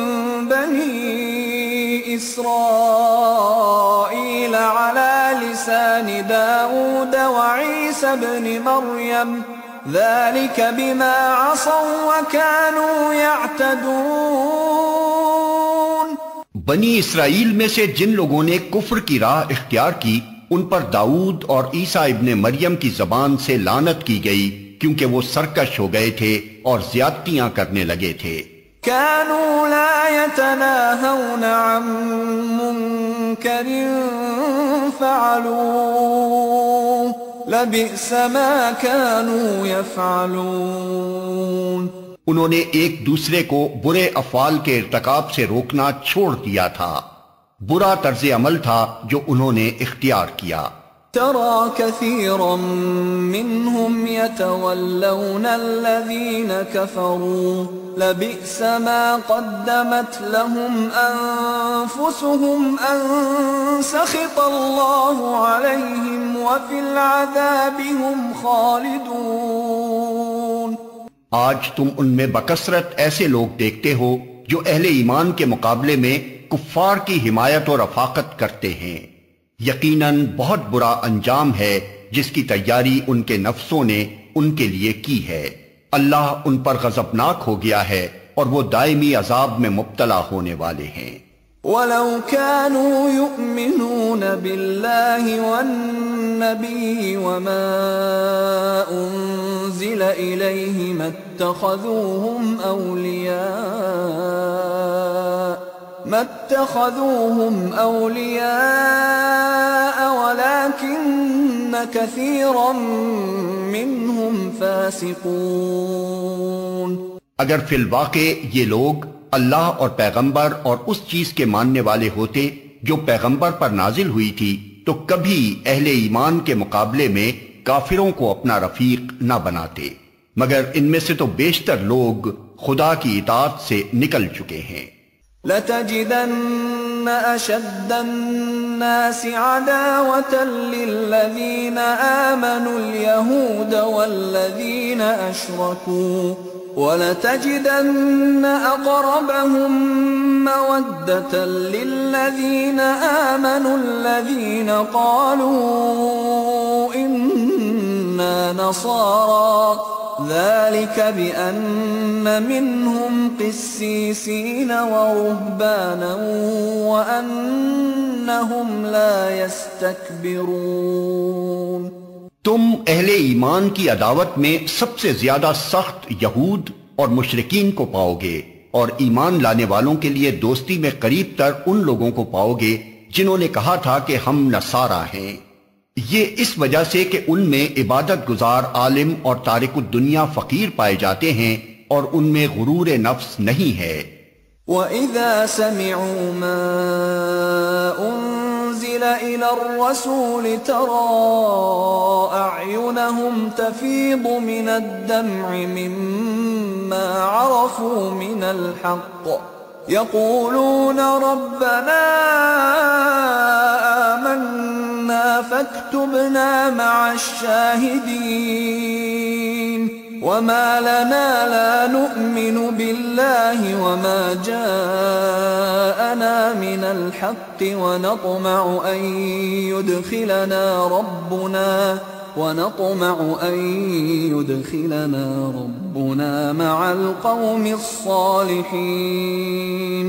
بني إسرائيل على لسان داود وعيسى بن مريم ذلك بما عصوا وكانوا يعتدون۔ بنی اسرائیل میں سے جن لوگوں نے کفر کی راہ اختیار کی ان پر داؤد اور عیسیٰ ابن مریم کی زبان سے لعنت کی گئی کیونکہ وہ سرکش ہو گئے تھے اور زیادتیاں کرنے لگے تھے۔ كانوا لا يتناهون عن منكر فعلوه لبئس ما كانوا يفعلون۔ انہوں نے ایک دوسرے کو برے افعال کے ارتکاب سے روکنا چھوڑ دیا تھا، برا طرز عمل تھا جو انہوں نے اختیار کیا۔ ترى كثيرا منهم يتولون الذين كفروا لبئس ما قدمت لهم أنفسهم أن سخط الله عليهم وفي العذاب هم خالدون۔ آج تم ان میں بکثرت ایسے لوگ دیکھتے ہو جو اہل ایمان کے مقابلے میں کفار کی حمایت اور رفاقت کرتے ہیں، یقیناً بہت برا انجام ہے جس کی تیاری ان کے نفسوں نے ان کے لیے کی ہے۔ اللہ ان پر غضبناک ہو گیا ہے اور وہ دائمی عذاب میں مبتلا ہونے والے ہیں۔ وَلَوْ كَانُوا يُؤْمِنُونَ بِاللَّهِ وَالنَّبِيِّ وَمَا أُنزِلَ إِلَيْهِ مَا اتَّخَذُوهُمْ أَوْلِيَاءَ وَلَكِنَّ كَثِيرًا مِّنْهُمْ فَاسِقُونَ۔ اگر فی الواقع یہ لوگ اللہ اور پیغمبر اور اس چیز کے ماننے والے ہوتے جو پیغمبر پر نازل ہوئی تھی تو کبھی اہل ایمان کے مقابلے میں کافروں کو اپنا رفیق نہ بناتے، مگر ان میں سے تو بیشتر لوگ خدا کی اطاعت سے نکل چکے ہیں۔ لَتَجِدَنَّ أَشَدَّ النَّاسِ عَدَاوَةً لِّلَّذِينَ آمَنُوا الْيَهُودَ وَالَّذِينَ أَشْرَكُوا وَلَتَجِدَنَّ أَقْرَبَهُم مَّوَدَّةً لِّلَّذِينَ آمَنُوا الَّذِينَ قَالُوا إِنَّا نَصَارَىٰ ذَلِكَ بِأَنَّ مِنْهُمْ قِسِّيسِينَ وَرُهْبَانًا وَأَنَّهُمْ لَا يَسْتَكْبِرُونَ۔ تم اہل ایمان کی عداوت میں سب سے زیادہ سخت یہود اور مشرکین کو پاؤ گے، اور ایمان لانے والوں کے لیے دوستی میں قریب تر ان لوگوں کو پاؤ گے جنہوں نے کہا تھا کہ ہم نصارہ ہیں۔ یہ اس وجہ سے کہ ان میں عبادت گزار عالم اور تارک الدنیا فقیر پائے جاتے ہیں اور ان میں غرور نفس نہیں ہے۔ وَإِذَا سَمِعُوا مَا أُنزِلَ أنزل إلى الرسول ترى أعينهم تفيض من الدمع مما عرفوا من الحق يقولون ربنا آمنا فاكتبنا مع الشاهدين وما لنا لا نؤمن بالله وما جاءنا من الحق ونطمع أن يدخلنا ربنا مع القوم الصالحين.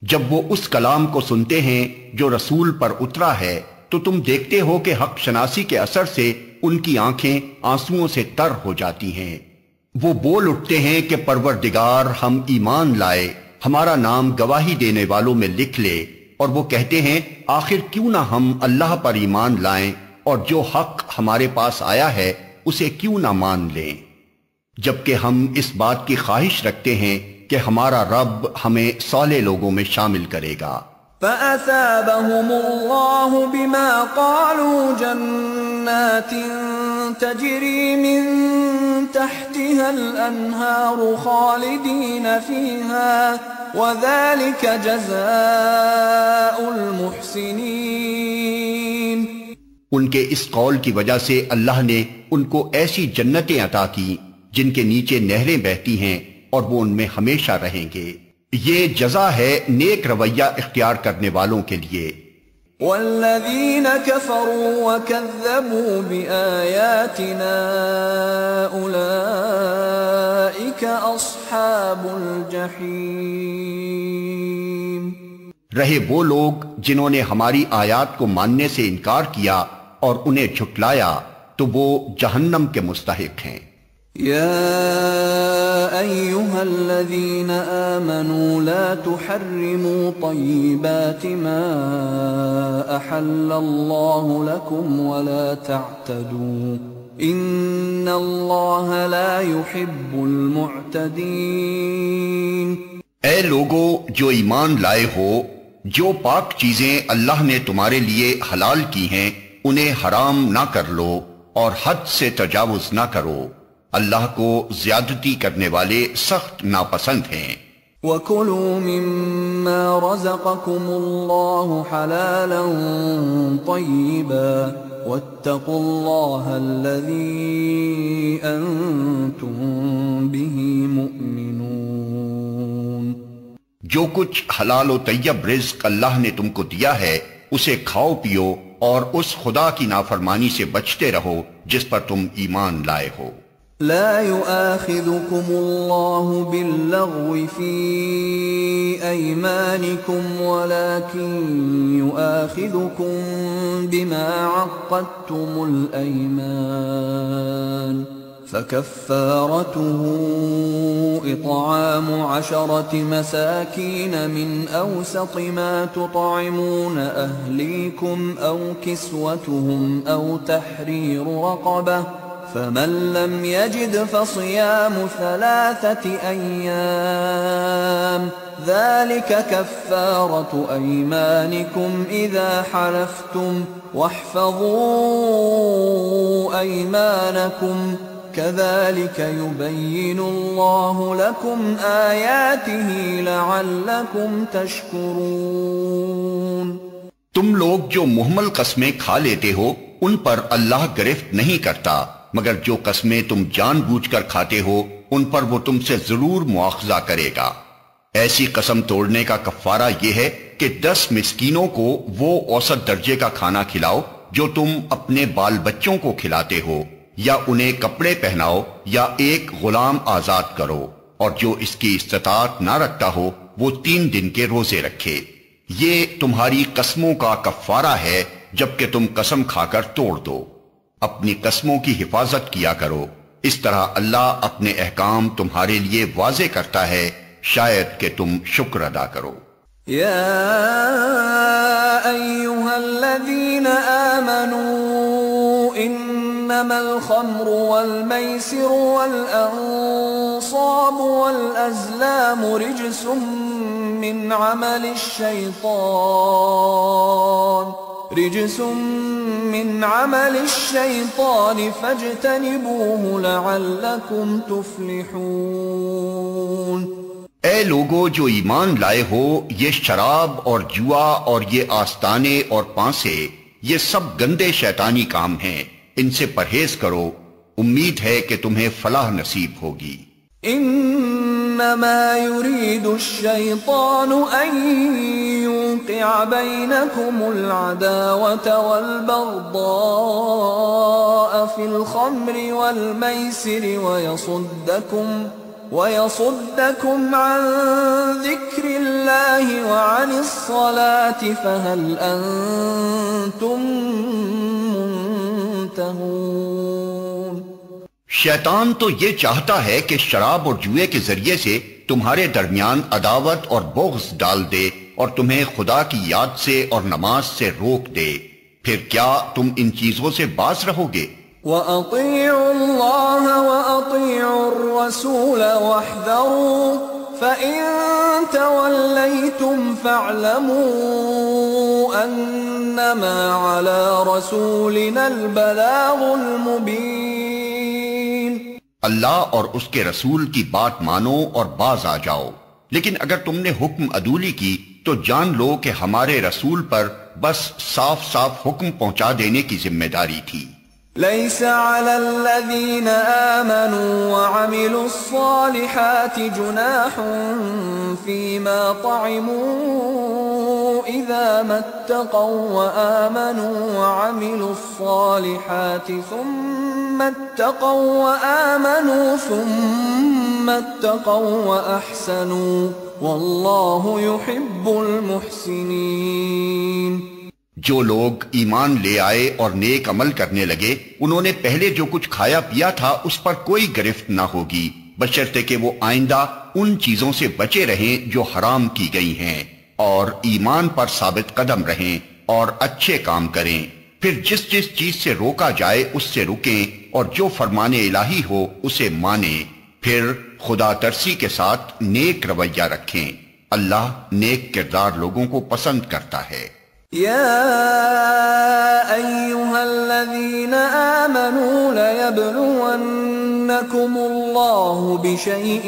جب وہ اس کلام کو سنتے ہیں جو رسول پر اترا ہے تو تم دیکھتے ہو کہ حق شناسی کے اثر سے ان کی آنکھیں آنسوؤں سے تر ہو جاتی ہیں. وہ بول اٹھتے ہیں کہ پروردگار ہم ایمان لائے، ہمارا نام گواہی دینے والوں میں لکھ لے. اور وہ کہتے ہیں آخر کیوں نہ ہم اللہ پر ایمان لائیں اور جو حق ہمارے پاس آیا ہے اسے کیوں نہ مان لیں، جبکہ ہم اس بات کی خواہش رکھتے ہیں کہ ہمارا رب ہمیں صالح لوگوں میں شامل کرے گا. فَأَثَابَهُمُ اللَّهُ بِمَا قَالُوا جَنَّاتٍ تَجْرِي مِن تَحْتِهَا الْأَنْهَارُ خَالِدِينَ فِيهَا وَذَلِكَ جَزَاءُ الْمُحْسِنِينَ. ان کے اس قول کی وجہ سے اللہ نے ان کو ایسی جنتیں عطا کی جن کے نیچے نہریں بہتی ہیں اور وہ ان میں ہمیشہ رہیں گے. یہ جزا ہے نیک رویہ اختیار کرنے والوں کے لیے. والذین کفروا وکذبوا بآیاتنا اولئک اصحاب الجحیم. رہے وہ لوگ جنہوں نے ہماری آیات کو ماننے سے انکار کیا اور انہیں جھٹلایا تو وہ جہنم کے مستحق ہیں. يا أيها الذين آمنوا لا تحرموا طيبات ما أحل الله لكم ولا تعتدوا إن الله لا يحب المعتدين. اے لوگو جو ایمان لائے ہو، جو پاک چیزیں اللہ نے تمہارے لیے حلال کی ہیں انہیں حرام نہ کر لو اور حد سے تجاوز نہ کرو، اللہ کو زیادتی کرنے والے سخت ناپسند ہیں. وَكُلُوا مِمَّا رَزَقَكُمُ اللَّهُ حَلَالًا طَيِّبًا وَاتَّقُوا اللَّهَ الَّذِي أَنْتُمْ بِهِ مُؤْمِنُونَ. جو کچھ حلال و طیب رزق اللہ نے تم کو دیا ہے اسے کھاؤ پیو اور اس خدا کی نافرمانی سے بچتے رہو جس پر تم ایمان لائے ہو. لا يؤاخذكم الله باللغو في أيمانكم ولكن يؤاخذكم بما عقدتم الأيمان فكفارته إطعام 10 مساكين من أوسط ما تطعمون أهليكم أو كسوتهم أو تحرير رقبة فمن لم يجد فصيام 3 أيام ذلك كفارة أيمانكم إذا حلفتم واحفظوا أيمانكم كذلك يبين الله لكم آياته لعلكم تشكرون. تم لوگ جو محمل قسمیں کھا لیتے ہو ان پر اللہ گرفت نہیں کرتا، مگر جو قسمیں تم جان بوجھ کر کھاتے ہو ان پر وہ تم سے ضرور مواخذہ کرے گا. ایسی قسم توڑنے کا کفارہ یہ ہے کہ 10 مسکینوں کو وہ اوسط درجے کا کھانا کھلاؤ جو تم اپنے بال بچوں کو کھلاتے ہو، یا انہیں کپڑے پہناؤ یا ایک غلام آزاد کرو، اور جو اس کی استطاعت نہ رکھتا ہو وہ 3 دن کے روزے رکھے. یہ تمہاری قسموں کا کفارہ ہے جبکہ تم قسم کھا کر توڑ دو. اپنی قسموں کی حفاظت کیا کرو، اس طرح اللہ اپنے احکام تمہارے لیے واضح کرتا ہے، شاید کہ تم شکر ادا کرو. یا ایھا الذین آمنوا انما الخمر والمیسر والانصاب والازلام رجس من عمل الشیطان رجس من عمل الشیطان فاجتنبوه لعلکم تفلحون۔ اے لوگو جو ایمان لائے ہو، یہ شراب اور جوا اور یہ آستانے اور پانسے، یہ سب گندے شیطانی کام ہیں، ان سے پرہیز کرو، امید ہے کہ تمہیں فلاح نصیب ہوگی۔ انما يريد الشيطان ان يوقع بينكم العداوة والبغضاء في الخمر والميسر ويصدكم عن ذكر الله وعن الصلاة فهل انتم منتهون۔ شیطان تو یہ چاہتا ہے کہ شراب اور جوئے کے ذریعے سے تمہارے درمیان عداوت اور بغض ڈال دے اور تمہیں خدا کی یاد سے اور نماز سے روک دے، پھر کیا تم ان چیزوں سے باز رہو گے؟ وَأَطِيعُوا اللَّهَ وَأَطِيعُوا الرَّسُولَ وَاحْذَرُوا فَإِن تَوَلَّيْتُمْ فَاعْلَمُوا أَنَّمَا عَلَى رَسُولِنَا الْبَلَاغُ الْمُبِينُ۔ اللہ اور اس کے رسول کی بات مانو اور باز آ جاؤ، لیکن اگر تم نے حکم عدولی کی تو جان لو کہ ہمارے رسول پر بس صاف صاف حکم پہنچا دینے کی ذمہ داری تھی۔ ليس على الذين آمنوا وعملوا الصالحات جناح فيما طعموا إذا ما اتقوا وآمنوا وعملوا الصالحات ثم اتقوا وأحسنوا والله يحب المحسنين۔ جو لوگ ایمان لے آئے اور نیک عمل کرنے لگے، انہوں نے پہلے جو کچھ کھایا پیا تھا اس پر کوئی گرفت نہ ہوگی، بشرطے کہ وہ آئندہ ان چیزوں سے بچے رہیں جو حرام کی گئی ہیں، اور ایمان پر ثابت قدم رہیں اور اچھے کام کریں، پھر جس جس چیز سے روکا جائے اس سے رکیں، اور جو فرمان الہی ہو اسے مانیں، پھر خدا ترسی کے ساتھ نیک رویہ رکھیں، اللہ نیک کردار لوگوں کو پسند کرتا ہے۔ يا أيها الذين آمنوا ليبلونكم الله بشيء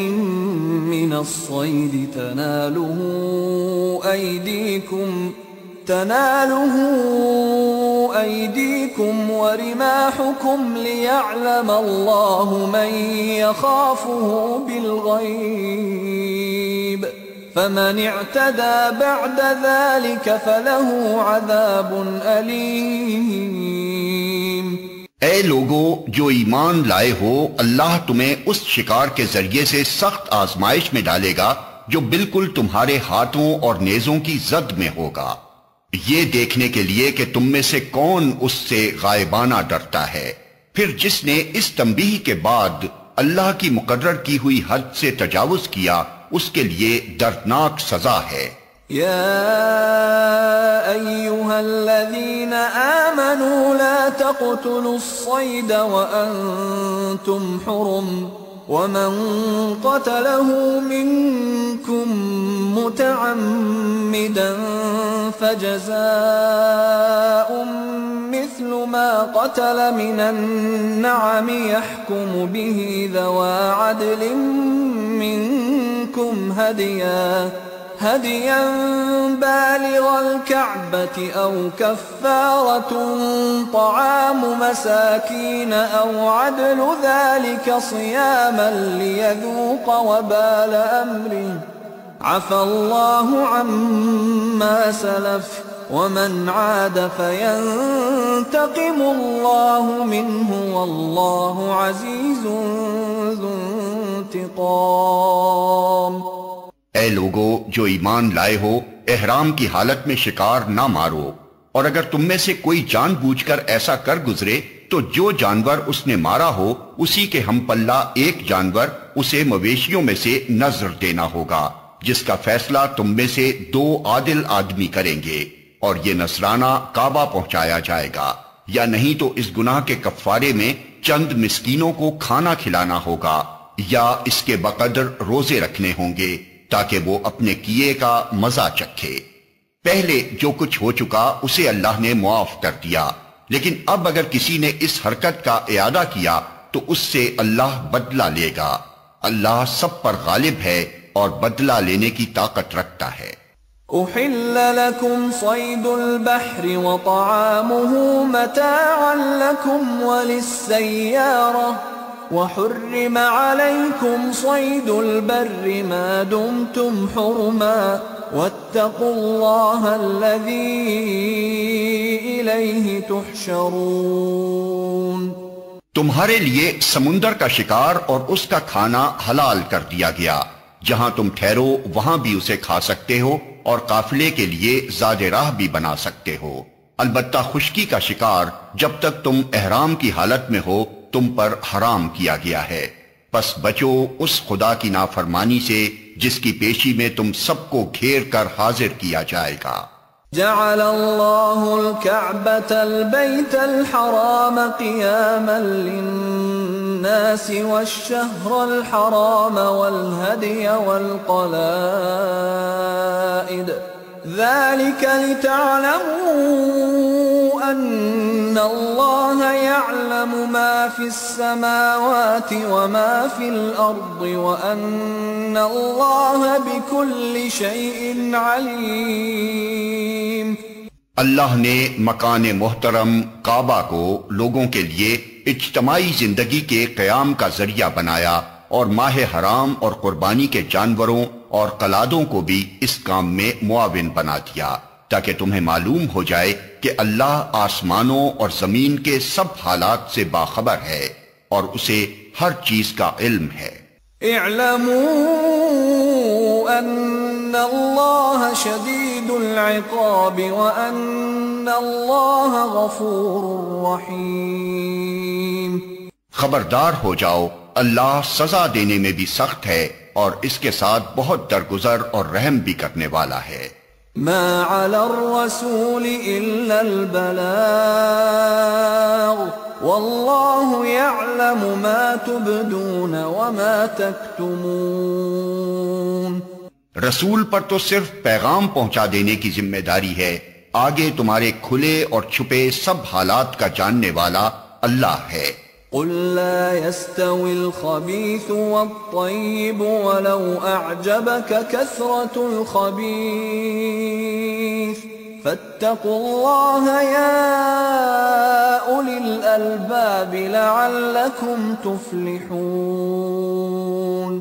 من الصيد تناله أيديكم ورماحكم ليعلم الله من يخافه بالغيب فمن اعتدى بعد ذلك فله عذاب أليم۔ اے لوگو جو ایمان لائے ہو، اللہ تمہیں اس شکار کے ذریعے سے سخت آزمائش میں ڈالے گا جو بالکل تمہارے ہاتھوں اور نیزوں کی زد میں ہوگا، یہ دیکھنے کے لیے کہ تم میں سے کون اس سے غائبانہ ڈرتا ہے، پھر جس نے اس تنبیہ کے بعد اللہ کی مقرر کی ہوئی حد سے تجاوز کیا اس کے لیے دردناک سزا ہے۔ يا أيها الذين آمنوا لا تقتلوا الصيد وأنتم حرم ومن قتله منكم متعمدا فجزاء مثل ما قتل من النعم يحكم به ذوى عدل منكم هديا بالغ الكعبة أو كفارة طعام مساكين أو عدل ذلك صياما ليذوق وبال أمره عفى الله عما سلف ومن عاد فينتقم الله منه والله عزيز ذو انتقام۔ اے لوگو جو ایمان لائے ہو، احرام کی حالت میں شکار نہ مارو، اور اگر تم میں سے کوئی جان بوجھ کر ایسا کر گزرے تو جو جانور اس نے مارا ہو اسی کے ہم پلہ ایک جانور اسے مویشیوں میں سے نذر دینا ہوگا، جس کا فیصلہ تم میں سے 2 عادل آدمی کریں گے، اور یہ نذرانہ کعبہ پہنچایا جائے گا، یا نہیں تو اس گناہ کے کفارے میں چند مسکینوں کو کھانا کھلانا ہوگا، یا اس کے بقدر روزے رکھنے ہوں گے تاکہ وہ اپنے کیے کا مزہ چکھے۔ پہلے جو کچھ ہو چکا اسے اللہ نے معاف کر دیا، لیکن اب اگر کسی نے اس حرکت کا اعادہ کیا تو اس سے اللہ بدلہ لے گا۔ اللہ سب پر غالب ہے اور بدلہ لینے کی طاقت رکھتا ہے۔ أحل لكم صيد البحر وطعامه متاعا لكم وللسيارة وحرم عليكم صيد البر ما دمتم حرما واتقوا الله الذي إليه تحشرون۔ تمہارے لیے سمندر کا شکار اور اس کا کھانا حلال کر دیا گیا، جہاں تم ٹھہرو وہاں بھی اسے کھا سکتے ہو اور قافلے کے لیے زاد راہ بھی بنا سکتے ہو، البتہ خشکی کا شکار جب تک تم احرام کی حالت میں ہو تم پر حرام کیا گیا ہے، پس بچو اس خدا کی نافرمانی سے جس کی پیشی میں تم سب کو گھیر کر حاضر کیا جائے گا۔ جعل الله الكعبة البيت الحرام قياما للناس والشهر الحرام والهدي والقلائد ذلك لتعلموا أن الله يعلم ما في السماوات وما في الأرض وأن الله بكل شيء عليم۔ اللہ نے مکان محترم کعبہ کو لوگوں کے لیے اجتماعی زندگی کے قیام کا ذریعہ بنایا اور ماہ حرام اور قربانی کے جانوروں اور قلادوں کو بھی اس کام میں معاون بنا دیا، تاکہ تمہیں معلوم ہو جائے کہ اللہ آسمانوں اور زمین کے سب حالات سے باخبر ہے اور اسے ہر چیز کا علم ہے۔ اعلموا ان اللہ شدید العقاب وان اللہ غفور رحیم۔ خبردار ہو جاؤ، اللہ سزا دینے میں بھی سخت ہے اور اس کے ساتھ بہت درگزر اور رحم بھی کرنے والا ہے۔ ما علی الرسول الا البلاغ واللہ یعلم ما تبدون وما تکتمون۔ رسول پر تو صرف پیغام پہنچا دینے کی ذمہ داری ہے، آگے تمہارے کھلے اور چھپے سب حالات کا جاننے والا اللہ ہے۔ قل لا يستوي الخبيث والطيب ولو أعجبك كثرة الخبيث فاتقوا الله يا أولي الألباب لعلكم تفلحون۔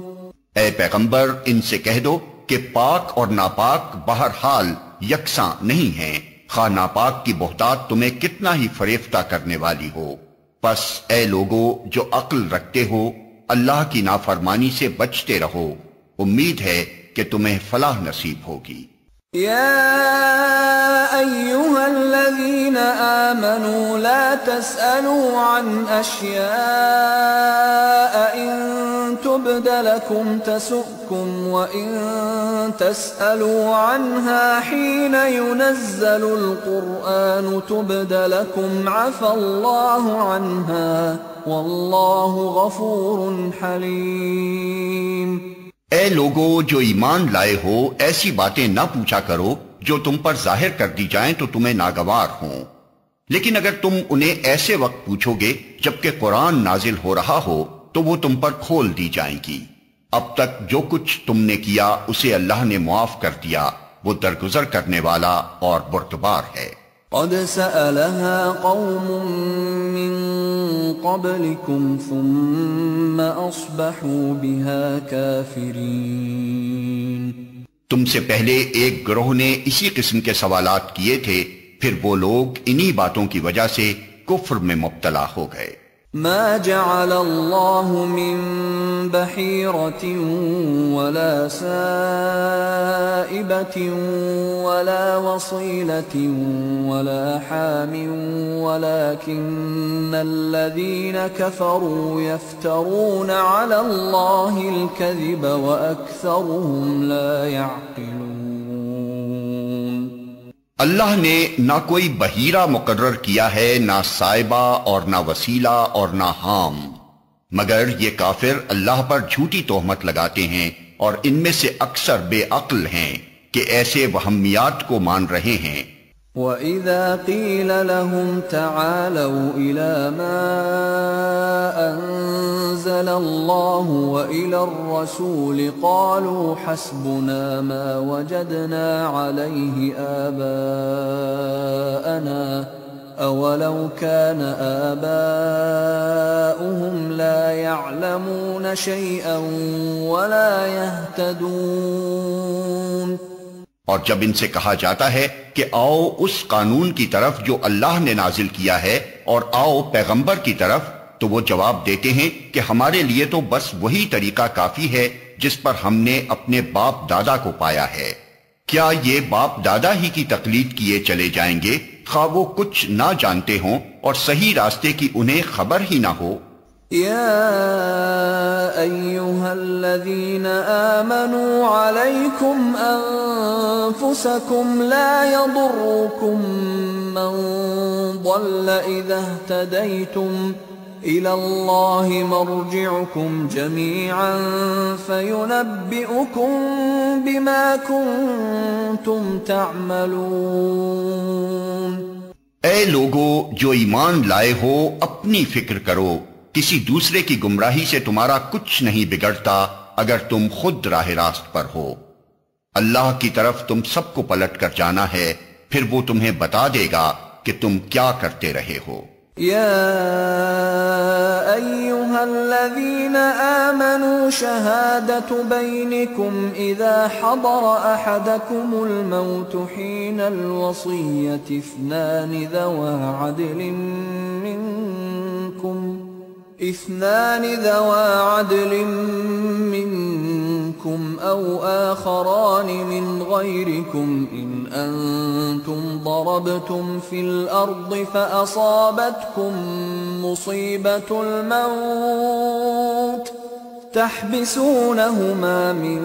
اے پیغمبر ان سے کہہ دو کہ پاک اور ناپاک بہرحال یکساں نہیں ہیں، خواہ ناپاک کی بہتات تمہیں کتنا ہی فریفتہ کرنے والی ہو۔ پس اے لوگو جو عقل رکھتے ہو اللہ کی نافرمانی سے بچتے رہو، امید ہے کہ تمہیں فلاح نصیب ہوگی۔ یا ایہا الذین آمنوا لا تسألوا عن اشیاء ان تبد لکم تسؤکم وان تسألوا عنها حین ينزل القرآن تبد لکم عفا اللہ عنها واللہ غفور حلیم۔ اے لوگو جو ایمان لائے ہو ایسی باتیں نہ پوچھا کرو جو تم پر ظاہر کر دی جائیں تو تمہیں ناگوار ہوں، لیکن اگر تم انہیں ایسے وقت پوچھو گے جبکہ قرآن نازل ہو رہا ہو تو وہ تم پر کھول دی جائیں گی۔ اب تک جو کچھ تم نے کیا اسے اللہ نے معاف کر دیا، وہ درگزر کرنے والا اور بردبار ہے۔ قد سألها قوم من قبلكم ثم أصبحوا بها كافرين۔ تم سے پہلے ایک گروہ نے اسی قسم کے سوالات کیے تھے، پھر وہ لوگ انہی باتوں کی وجہ سے کفر میں مبتلا ہو گئے۔ ما جعل اللہ من بحیرة ولا سائبة ولا وصيلة ولا حام ولكن الذين كفروا يفترون على الله الكذب وأكثرهم لا يعقلون۔ اللہ نے نہ کوئی بحیرہ مقرر کیا ہے، نہ سائبہ اور نہ وسیلہ اور نہ حام، مگر یہ کافر اللہ پر جھوٹی تہمت لگاتے ہیں اور ان میں سے اکثر بے عقل ہیں کہ ایسے وہمیات کو مان رہے ہیں۔ وَإِذَا قِيلَ لَهُمْ تَعَالَوْا إِلَى مَا أَنزَلَ اللَّهُ وَإِلَى الرَّسُولِ قَالُوا حَسْبُنَا مَا وَجَدْنَا عَلَيْهِ آبَاءَنَا أَوَلَوْ كَانَ آبَاؤُهُمْ لَا يَعْلَمُونَ شَيْئًا وَلَا يَهْتَدُونَ۔ اور جب ان سے کہا جاتا ہے کہ آؤ اس قانون کی طرف جو اللہ نے نازل کیا ہے اور آؤ پیغمبر کی طرف، تو وہ جواب دیتے ہیں کہ ہمارے لیے تو بس وہی طریقہ کافی ہے جس پر ہم نے اپنے باپ دادا کو پایا ہے۔ کیا یہ باپ دادا ہی کی تقلید کیے چلے جائیں گے، خواہ وہ کچھ نہ جانتے ہوں اور صحیح راستے کی انہیں خبر ہی نہ ہو؟ يا أيها الذين آمنوا عليكم أنفسكم لا يضركم من ضل إذا اهتديتم إلى الله مرجعكم جميعا فينبئكم بما كنتم تعملون۔ اے لوگو جو ایمان لائے ہو، اپنی فکر کرو، کسی دوسرے کی گمراہی سے تمہارا کچھ نہیں بگڑتا اگر تم خود راہ راست پر ہو۔ اللہ کی طرف تم سب کو پلٹ کر جانا ہے، پھر وہ تمہیں بتا دے گا کہ تم کیا کرتے رہے ہو۔ يا أيها الذين آمنوا شهادة بينكم إذا حضر أحدكم الموت حين الوصية اثنان ذوى عدل منكم أو آخران من غيركم إن أنتم ضربتم في الأرض فأصابتكم مصيبة الموت تحبسونهما من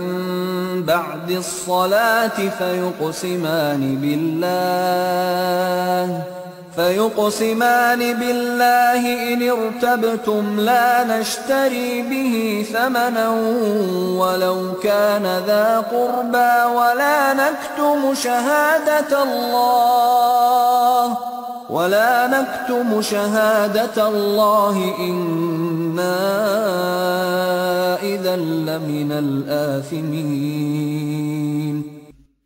بعد الصلاة فيقسمان بالله إن ارتبتم لا نشتري به ثمنا ولو كان ذا قربى ولا نكتم شهادة الله إنا إذا لمن الآثمين۔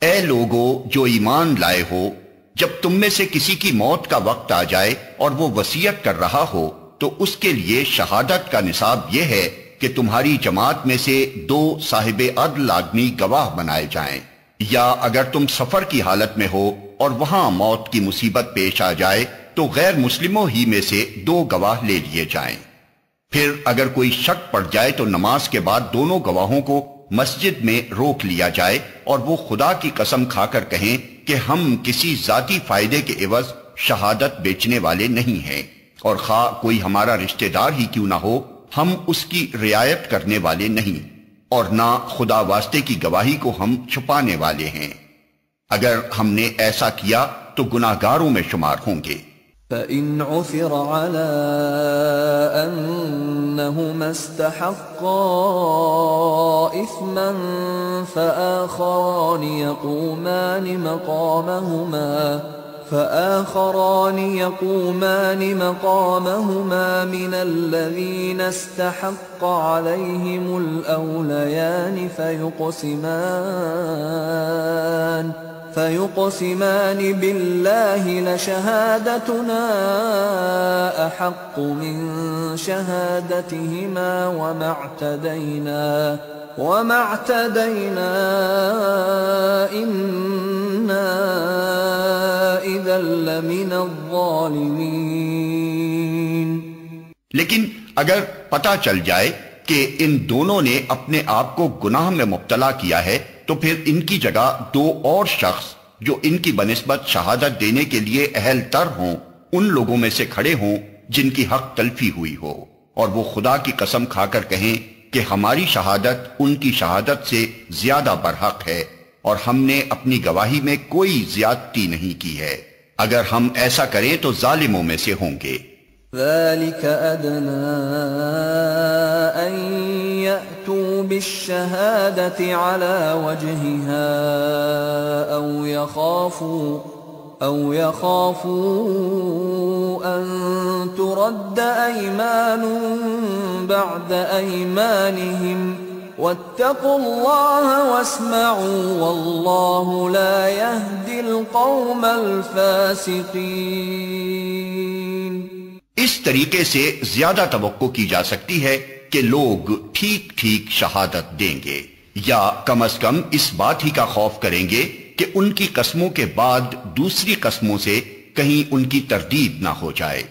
اے لوگو جو ایمان لائے ہو، جب تم میں سے کسی کی موت کا وقت آ جائے اور وہ وصیت کر رہا ہو تو اس کے لیے شہادت کا نصاب یہ ہے کہ تمہاری جماعت میں سے 2 صاحب عدل آدمی گواہ بنائے جائیں، یا اگر تم سفر کی حالت میں ہو اور وہاں موت کی مصیبت پیش آ جائے تو غیر مسلموں ہی میں سے 2 گواہ لے لیے جائیں۔ پھر اگر کوئی شک پڑ جائے تو نماز کے بعد دونوں گواہوں کو مسجد میں روک لیا جائے اور وہ خدا کی قسم کھا کر کہیں کہ ہم کسی ذاتی فائدے کے عوض شہادت بیچنے والے نہیں ہیں، اور خواہ کوئی ہمارا رشتہ دار ہی کیوں نہ ہو، ہم اس کی رعایت کرنے والے نہیں، اور نہ خدا واسطے کی گواہی کو ہم چھپانے والے ہیں۔ اگر ہم نے ایسا کیا تو گناہگاروں میں شمار ہوں گے۔ فَإِنْ عُثِرَ عَلَىٰ أَنَّهُمَا اسْتَحَقَّا إِثْمًا فَآخَرَانِ يَقُومَانِ مَقَامَهُمَا مِنَ الَّذِينَ اسْتَحَقَّ عَلَيْهِمُ الْأَوْلَيَانِ فيقسمان بالله لشهادتنا أحق من شهادتهما وما اعتدينا إنا إذا لمن الظالمين۔ لیکن اگر پتہ چل جائے کہ ان دونوں نے اپنے آپ کو گناہ میں مبتلا کیا ہے تو پھر ان کی جگہ 2 اور شخص جو ان کی بنسبت شہادت دینے کے لیے اہل تر ہوں، ان لوگوں میں سے کھڑے ہوں جن کی حق تلفی ہوئی ہو، اور وہ خدا کی قسم کھا کر کہیں کہ ہماری شہادت ان کی شہادت سے زیادہ برحق ہے اور ہم نے اپنی گواہی میں کوئی زیادتی نہیں کی ہے۔ اگر ہم ایسا کریں تو ظالموں میں سے ہوں گے۔ ذَلِكَ أَدْنَىٰ أَن يأتوا بالشهادة على وجهها أو يخافوا أن ترد أيمان بعد أيمانهم واتقوا الله واسمعوا والله لا يهدي القوم الفاسقين۔ اس طریقے سے زیادہ توقع کی جا سکتی ہے کہ لوگ ٹھیک ٹھیک شہادت دیں گے، یا کم از کم اس بات ہی کا خوف کریں گے کہ ان کی قسموں کے بعد دوسری قسموں سے کہیں ان کی تردید نہ ہو جائے۔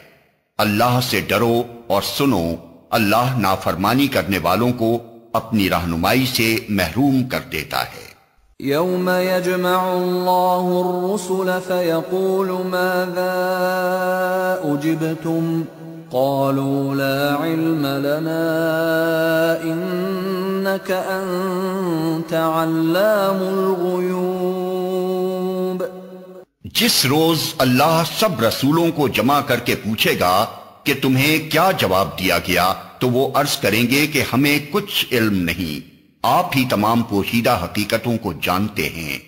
اللہ سے ڈرو اور سنو، اللہ نافرمانی کرنے والوں کو اپنی رہنمائی سے محروم کر دیتا ہے۔ يوم يجمع الله الرسل فيقول ماذا أجبتم قالوا لا علم لنا إنك أنت علام الغيوب۔ جس روز اللہ سب رسولوں کو جمع کر کے پوچھے گا کہ تمہیں کیا جواب دیا گیا، تو وہ عرض کریں گے کہ ہمیں کچھ علم نہیں، آپ ہی تمام پوشیدہ حقیقتوں کو جانتے ہیں۔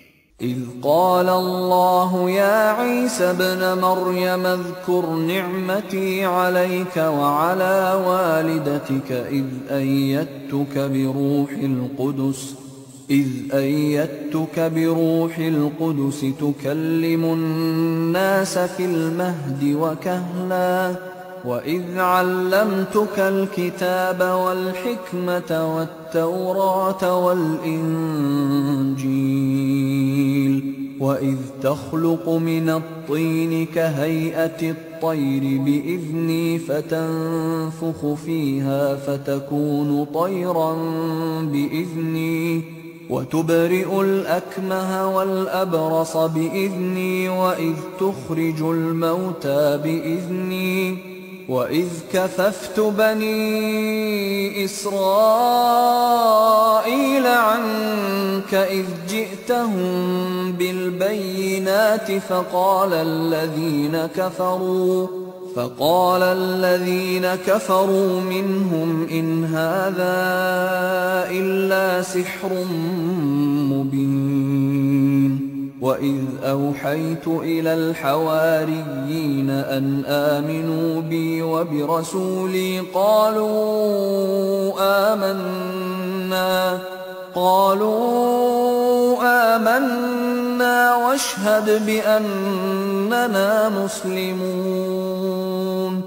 اذ قال اللہ یا عیسی ابن مریم اذکر نعمتی علیک وعلی والدتک اذ ایدتک بروح القدس تکلم الناس فی المہد وکہلا وَإِذْ عَلَّمْتُكَ الْكِتَابَ وَالْحِكْمَةَ وَالتَّوْرَاةَ وَالْإِنْجِيلَ وَإِذْ تَخْلُقُ مِنَ الطِّينِ كَهَيْئَةِ الطَّيْرِ بِإِذْنِي فَتَنفُخُ فِيهَا فَتَكُونُ طَيْرًا بِإِذْنِي وَتُبْرِئُ الْأَكْمَهَ وَالْأَبْرَصَ بِإِذْنِي وَإِذْ تُخْرِجُ الْمَوْتَى بِإِذْنِي وَإِذْ كَفَفْتُ بَنِي إِسْرَائِيلَ عَنْكَ إِذْ جِئْتَهُمْ بِالْبَيِّنَاتِ فقال الذين كفروا منهم إن هذا إلا سحر مبين وَإِذْ أَوْحَيْتُ إِلَى الْحَوَارِيِّينَ أَنْ آمِنُوا بِي وَبِرَسُولِي قالوا آمنا واشهد بأننا مسلمون۔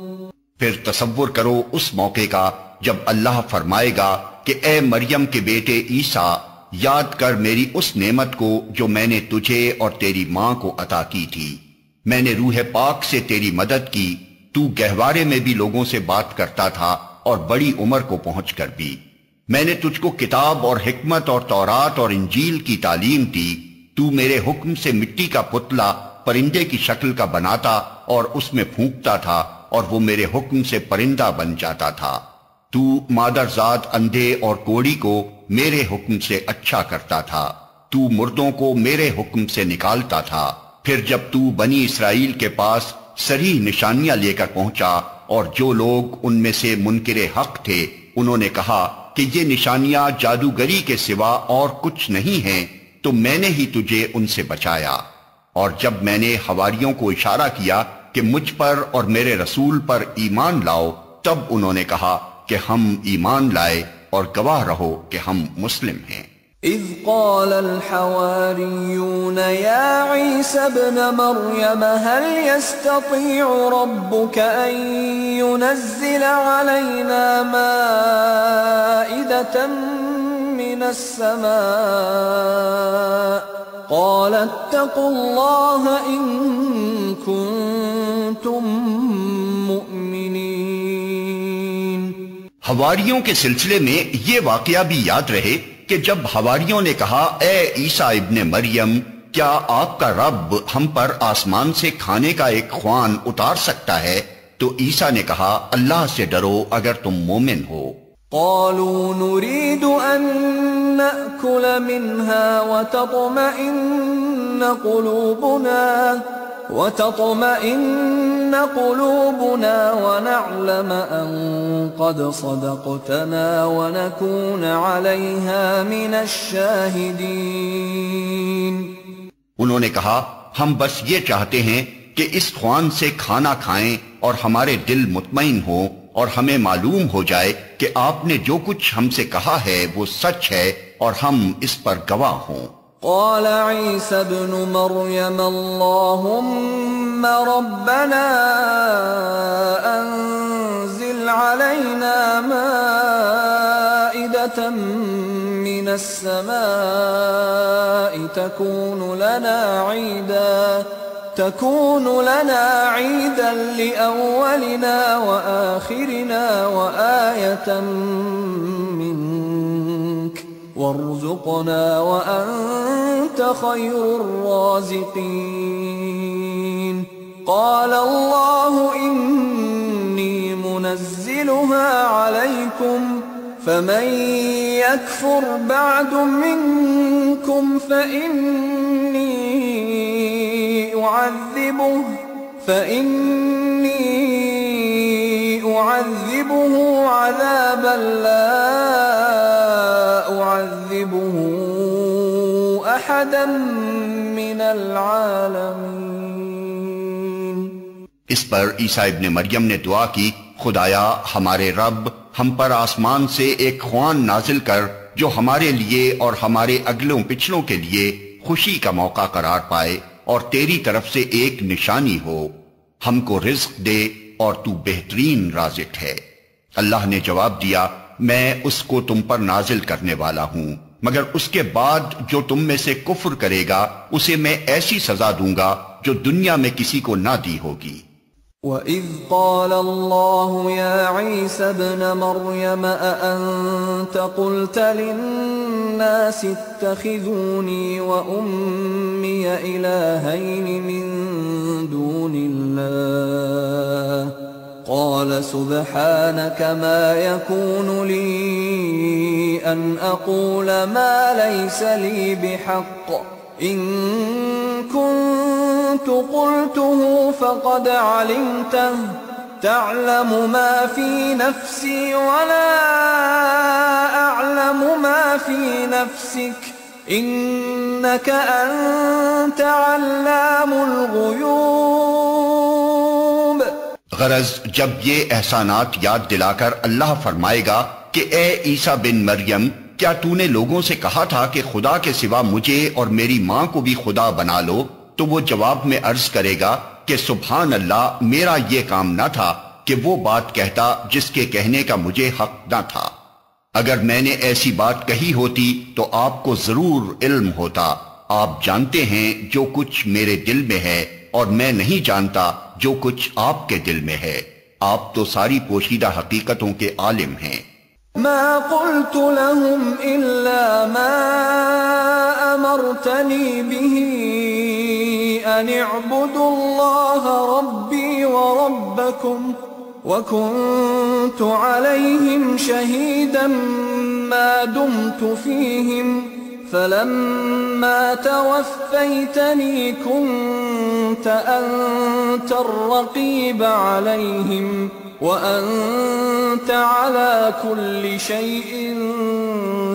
پھر تصور کرو اس موقع کا جب اللہ فرمائے گا کہ اے مریم کے بیٹے عیسیٰ، یاد کر میری اس نعمت کو جو میں نے تجھے اور تیری ماں کو عطا کی تھی۔ میں نے روح پاک سے تیری مدد کی، تو گہوارے میں بھی لوگوں سے بات کرتا تھا اور بڑی عمر کو پہنچ کر بھی۔ میں نے تجھ کو کتاب اور حکمت اور تورات اور انجیل کی تعلیم دی۔ تو میرے حکم سے مٹی کا پتلا پرندے کی شکل کا بناتا اور اس میں پھونکتا تھا اور وہ میرے حکم سے پرندہ بن جاتا تھا۔ تو مادرزاد اندھے اور کوڑی کو میرے حکم سے اچھا کرتا تھا۔ تو مردوں کو میرے حکم سے نکالتا تھا۔ پھر جب تو بنی اسرائیل کے پاس صریح نشانیاں لے کر پہنچا اور جو لوگ ان میں سے منکر حق تھے انہوں نے کہا کہ یہ نشانیاں جادوگری کے سوا اور کچھ نہیں ہیں، تو میں نے ہی تجھے ان سے بچایا۔ اور جب میں نے حواریوں کو اشارہ کیا کہ مجھ پر اور میرے رسول پر ایمان لاؤ، تب انہوں نے کہا کہ ہم ایمان لائے اور گواہ رہو کہ ہم مسلم ہیں۔ اذ قال الحواريون يا عيسى ابن مريم هل يستطيع ربك أن ينزل علينا مائدة من السماء قال اتقوا الله إن كنتم مؤمنين۔ حواریوں کے سلسلے میں یہ واقعہ بھی یاد رہے کہ جب حواریوں نے کہا اے عیسیٰ ابن مریم، کیا آپ کا رب ہم پر آسمان سے کھانے کا ایک خوان اتار سکتا ہے؟ تو عیسیٰ نے کہا اللہ سے ڈرو اگر تم مومن ہو۔ قالوا نريد أن نأكل منها وتطمئن قلوبنا وتطمئن قلوبنا ونعلم أن قد صدقتنا ونكون عليها من الشاهدين. انہوں نے کہا ہم بس یہ چاہتے ہیں کہ اس خوان سے کھانا کھائیں اور ہمارے دل مطمئن ہوں اور ہمیں معلوم ہو جائے کہ آپ نے جو کچھ ہم سے کہا ہے وہ سچ ہے اور ہم اس پر گواہ ہوں. قال عيسى ابن مريم اللهم ربنا أنزل علينا مائدة من السماء تكون لنا عيدا لأولنا وآخرنا وآية منك وارزقنا وأنت خير الرازقين. قال الله إني منزلها عليكم فمن يكفر بعد منكم فإني أعذبه عذابا لا أعذبه أحدا من العالمين. اس پر عیسیٰ ابن مریم نے دعا کی خدایا ہمارے رب ہم پر آسمان سے ایک خوان نازل کر جو ہمارے لیے اور ہمارے اگلوں پچھلوں کے لیے خوشی کا موقع قرار پائے اور تیری طرف سے ایک نشانی ہو. ہم کو رزق دے اور تو بہترین رازق ہے. اللہ نے جواب دیا میں اس کو تم پر نازل کرنے والا ہوں مگر اس کے بعد جو تم میں سے کفر کرے گا اسے میں ایسی سزا دوں گا جو دنیا میں کسی کو نہ دی ہوگی. وَإِذْ قَالَ اللَّهُ يَا عِيسَى ابْنَ مَرْيَمَ أَأَنْتَ قُلْتَ لِلنَّاسِ اتَّخِذُونِي وَأُمِّيَ إِلَٰهَيْنِ مِن دُونِ اللَّهِ قَالَ سُبْحَانَكَ مَا يَكُونُ لِي أَنْ أَقُولَ مَا لَيْسَ لِي بِحَقٍّ إِن كُنتُ قُلْتُهُ فَقَدْ عَلِمْتَهُ تَعْلَمُ مَا فِي نَفْسِي وَلَا أَعْلَمُ مَا فِي نَفْسِكَ إِنَّكَ أَنْتَ عَلَّامُ الْغُيُوبِ. غرض جب یہ احسانات یاد دلا کر اللہ فرمائے گا کہ اے عیسیٰ بن مریم کیا تو نے لوگوں سے کہا تھا کہ خدا کے سوا مجھے اور میری ماں کو بھی خدا بنا لو، تو وہ جواب میں عرض کرے گا کہ سبحان اللہ میرا یہ کام نہ تھا کہ وہ بات کہتا جس کے کہنے کا مجھے حق نہ تھا. اگر میں نے ایسی بات کہی ہوتی تو آپ کو ضرور علم ہوتا. آپ جانتے ہیں جو کچھ میرے دل میں ہے اور میں نہیں جانتا جو کچھ آپ کے دل میں ہے. آپ تو ساری پوشیدہ حقیقتوں کے عالم ہیں. ما قلت لهم إلا ما أمرتني به أن اعبدوا الله ربي وربكم وكنت عليهم شهيدا ما دمت فيهم فلما توفيتني كنت أنت الرقيب عليهم وَأَنْتَ عَلَى كُلِّ شَيْءٍ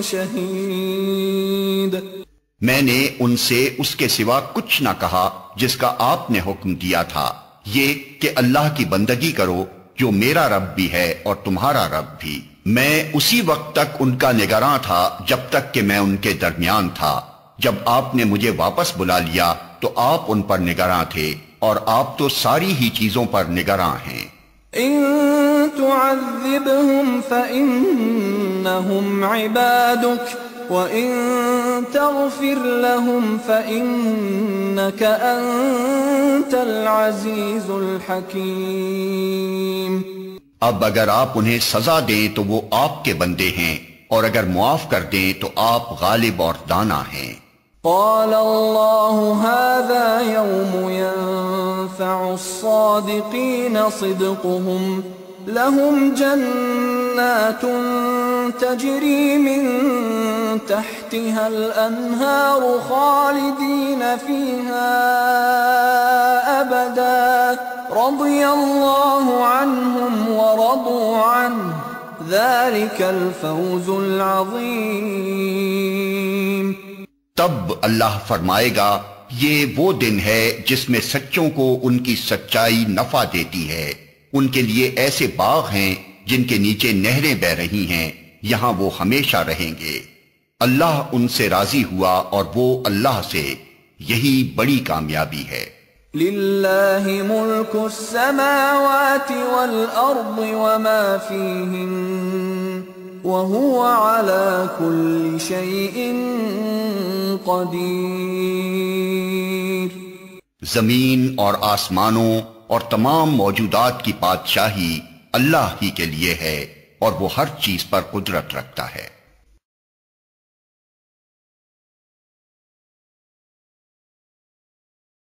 شَهِيدٌ. میں نے ان سے اس کے سوا کچھ نہ کہا جس کا آپ نے حکم دیا تھا، یہ کہ اللہ کی بندگی کرو جو میرا رب بھی ہے اور تمہارا رب بھی. میں اسی وقت تک ان کا نگراں تھا جب تک کہ میں ان کے درمیان تھا. جب آپ نے مجھے واپس بلا لیا تو آپ ان پر نگراں تھے اور آپ تو ساری ہی چیزوں پر نگراں ہیں. إن تعذبهم فإنهم عبادك وإن تغفر لهم فإنك أنت العزيز الحكيم. اب اگر آپ انہیں سزا دیں تو وہ آپ کے بندے ہیں اور اگر معاف کر دیں تو آپ غالب اور دانا ہیں. قال الله هذا يوم ينفع الصادقين صدقهم لهم جنات تجري من تحتها الأنهار خالدين فيها أبدا رضي الله عنهم ورضوا عنه ذلك الفوز العظيم۔ تب اللہ فرمائے گا یہ وہ دن ہے جس میں سچوں کو ان کی سچائی نفع دیتی ہے، ان کے لیے ایسے باغ ہیں جن کے نیچے نہریں بہہ رہی ہیں، یہاں وہ ہمیشہ رہیں گے۔ اللہ ان سے راضی ہوا اور وہ اللہ سے، یہی بڑی کامیابی ہے۔ للہ ملک السماوات والارض وما فیہن وهو على كل شيء قدیر۔ زمین اور آسمانوں اور تمام موجودات کی بادشاہی اللہ ہی کے لیے ہے اور وہ ہر چیز پر قدرت رکھتا ہے۔